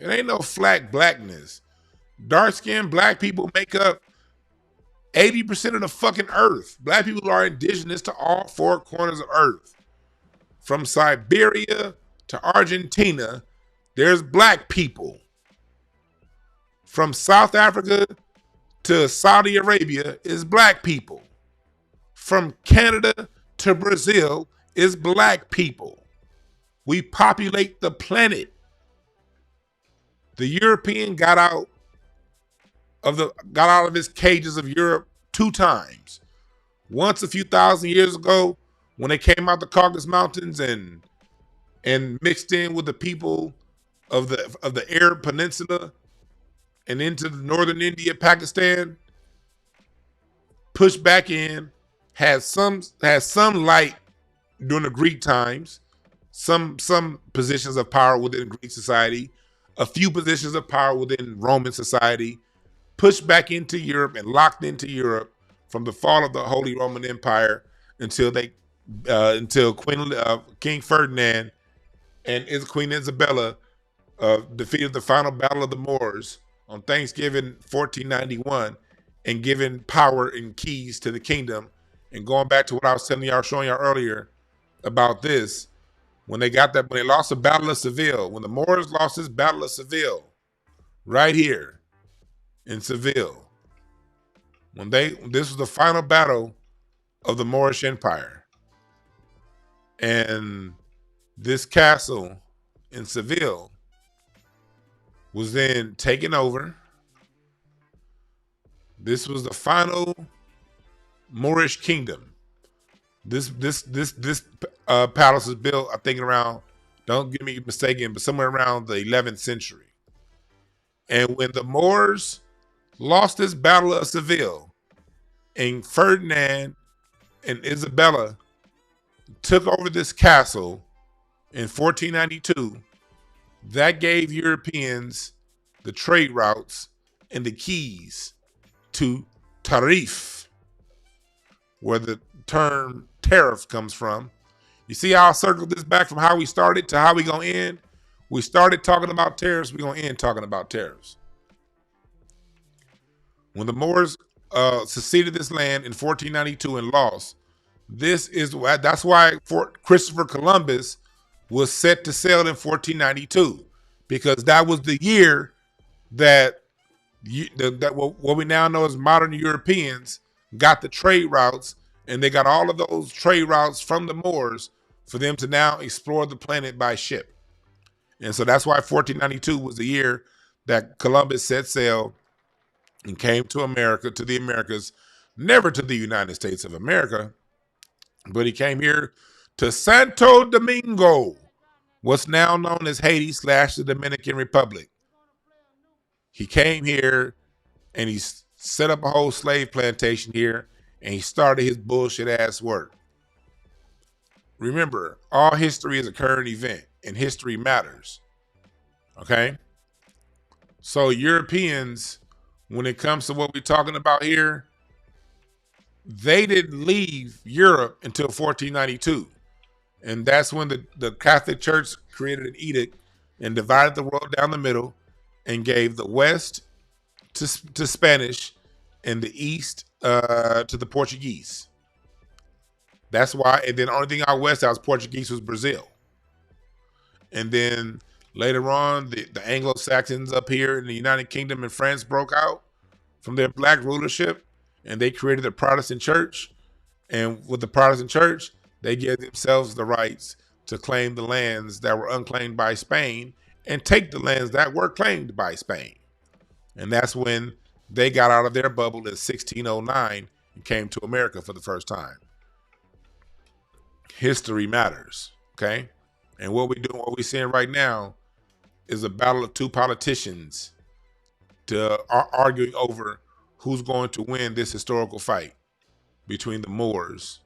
A: It ain't no flat blackness. Dark-skinned black people make up 80% of the fucking earth. Black people are indigenous to all four corners of earth. From Siberia to Argentina, there's black people. From South Africa to Saudi Arabia is black people. From Canada to Brazil is black people. We populate the planet. The European got out of his cages of Europe 2 times. Once a few thousand years ago, when they came out the Caucasus Mountains and mixed in with the people of the Arab Peninsula and into the northern India, Pakistan, pushed back in, had some light during the Greek times, some positions of power within Greek society, a few positions of power within Roman society, pushed back into Europe and locked into Europe from the fall of the Holy Roman Empire until King Ferdinand and Queen Isabella defeated the final battle of the Moors on Thanksgiving 1491 and giving power and keys to the kingdom. And going back to what I was showing y'all earlier about this, when they lost the Battle of Seville, when the Moors lost this Battle of Seville, right here in Seville, this was the final battle of the Moorish Empire. And this castle in Seville was then taken over. This was the final Moorish kingdom. This palace was built, I think around, don't get me mistaken, but somewhere around the 11th century. And when the Moors lost this Battle of Seville and Ferdinand and Isabella took over this castle in 1492, that gave Europeans the trade routes and the keys to Tarif, where the term tariff comes from. You see how I circled this back from how we started to how we gonna end? We started talking about tariffs, we're gonna end talking about tariffs. When the Moors seceded this land in 1492 and lost, that's why Christopher Columbus was set to sail in 1492, because that was the year that what we now know as modern Europeans got the trade routes, and they got all of those trade routes from the Moors for them to now explore the planet by ship. And so that's why 1492 was the year that Columbus set sail and came to America, to the Americas, never to the United States of America, but he came here to Santo Domingo, what's now known as Haiti / the Dominican Republic. He came here and he set up a whole slave plantation here, and he started his bullshit ass work. Remember, all history is a current event, and history matters. Okay? So Europeans, when it comes to what we're talking about here, they didn't leave Europe until 1492. And that's when the Catholic Church created an edict and divided the world down the middle and gave the West to Spanish and the East to the Portuguese. That's why, and then the only thing out West that was Portuguese was Brazil. And then later on, the Anglo-Saxons up here in the United Kingdom and France broke out from their black rulership, and they created the Protestant church. And with the Protestant church, they gave themselves the rights to claim the lands that were unclaimed by Spain and take the lands that were claimed by Spain. And that's when they got out of their bubble in 1609 and came to America for the first time. History matters, okay? And what we're seeing right now is a battle of two politicians arguing over who's going to win this historical fight between the Moors.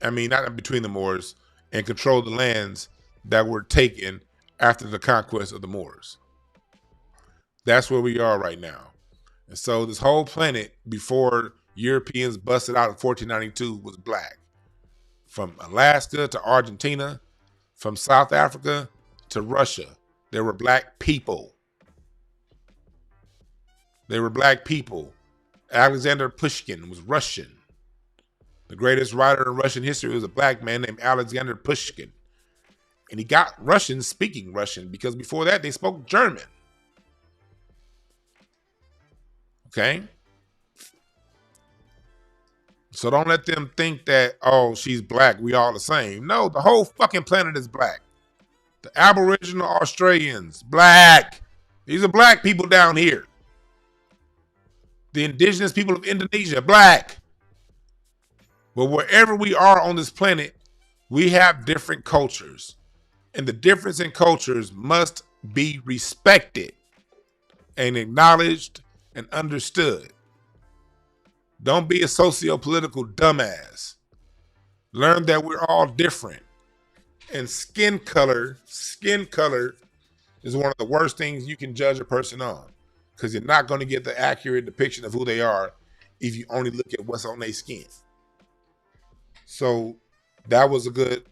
A: I mean, not between the Moors, and control the lands that were taken after the conquest of the Moors. That's where we are right now. And so this whole planet, before Europeans busted out in 1492, was black. From Alaska to Argentina, from South Africa to Russia. There were black people. They were black people. Alexander Pushkin was Russian. The greatest writer in Russian history was a black man named Alexander Pushkin. And he got Russians speaking Russian because before that they spoke German. Okay? So don't let them think that, oh, she's black, we all the same. No, the whole fucking planet is black. The Aboriginal Australians, black. These are black people down here. The indigenous people of Indonesia, black. But wherever we are on this planet, we have different cultures. And the difference in cultures must be respected and acknowledged and understood. Don't be a socio-political dumbass. Learn that we're all different. And skin color is one of the worst things you can judge a person on, because you're not going to get the accurate depiction of who they are if you only look at what's on their skin. So that was a good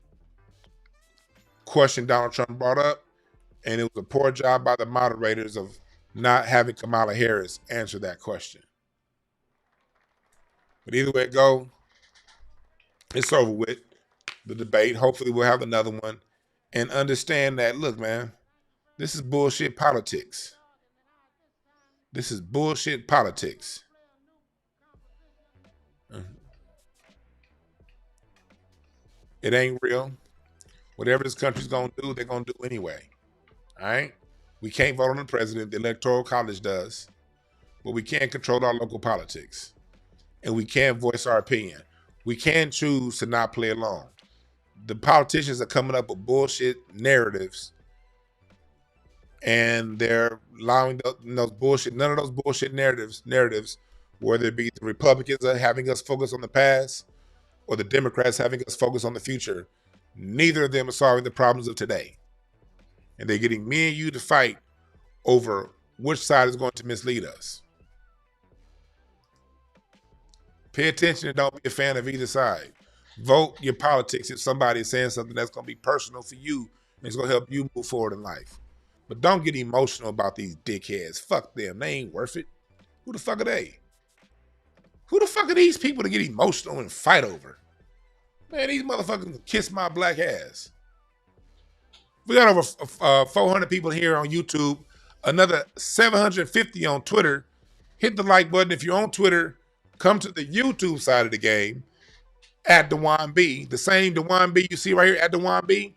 A: question Donald Trump brought up, and it was a poor job by the moderators of not having Kamala Harris answer that question. But either way it go, it's over with, the debate. Hopefully we'll have another one. And understand that, look, man, this is bullshit politics. This is bullshit politics. It ain't real. Whatever this country's going to do, they're going to do anyway. All right? We can't vote on the president. The Electoral College does. But we can control our local politics. And we can voice our opinion. We can choose to not play along. The politicians are coming up with bullshit narratives, and they're allowing those bullshit, none of those bullshit narratives, whether it be the Republicans are having us focus on the past or the Democrats having us focus on the future. Neither of them are solving the problems of today. And they're getting me and you to fight over which side is going to mislead us. Pay attention and don't be a fan of either side. Vote your politics if somebody is saying something that's going to be personal for you and it's going to help you move forward in life. But don't get emotional about these dickheads. Fuck them. They ain't worth it. Who the fuck are they? Who the fuck are these people to get emotional and fight over? Man, these motherfuckers can kiss my black ass. We got over 400 people here on YouTube. Another 750 on Twitter. Hit the like button if you're on Twitter. Come to the YouTube side of the game at Dewan B. The same Dewan B you see right here at Dewan B.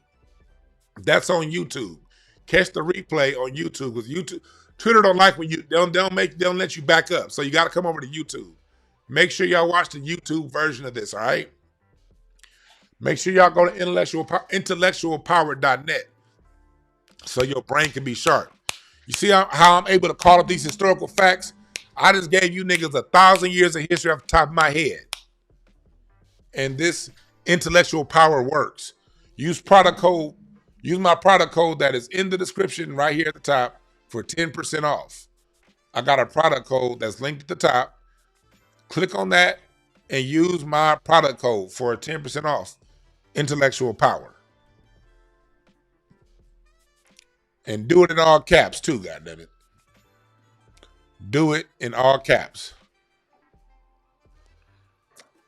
A: That's on YouTube. Catch the replay on YouTube, because YouTube, Twitter don't like when you don't let you back up. So you got to come over to YouTube. Make sure y'all watch the YouTube version of this. All right. Make sure y'all go to intellectualpower.net so your brain can be sharp. You see how I'm able to call up these historical facts? I just gave you niggas 1,000 years of history off the top of my head. And this intellectual power works. Use my product code that is in the description right here at the top for 10% off. I got a product code that's linked at the top. Click on that and use my product code for 10% off. Intellectual power. And do it in all caps too, goddammit. Do it in all caps.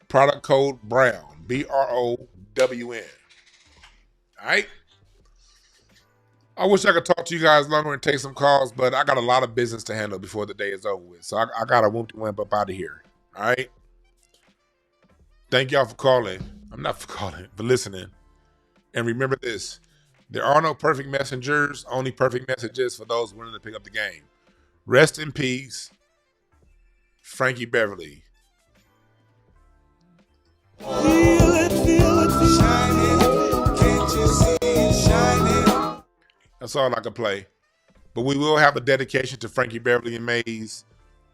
A: Product code Brown. BROWN. All right. I wish I could talk to you guys longer and take some calls, but I got a lot of business to handle before the day is over with. So I got to wimp up out of here. All right. Thank y'all for calling. I'm not for calling, for listening. And remember this. There are no perfect messengers, only perfect messages for those willing to pick up the game. Rest in peace, Frankie Beverly.
F: Feel it, shining. Can't you see it shining?
A: That's all I can play. But we will have a dedication to Frankie Beverly and Mays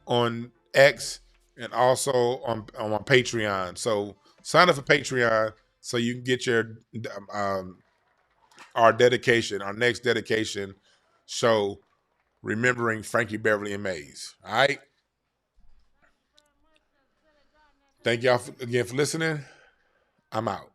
A: on X and also on my Patreon. So sign up for Patreon so you can get your our dedication, our next dedication show, remembering Frankie Beverly and Mays. All right. Thank y'all again for listening. I'm out.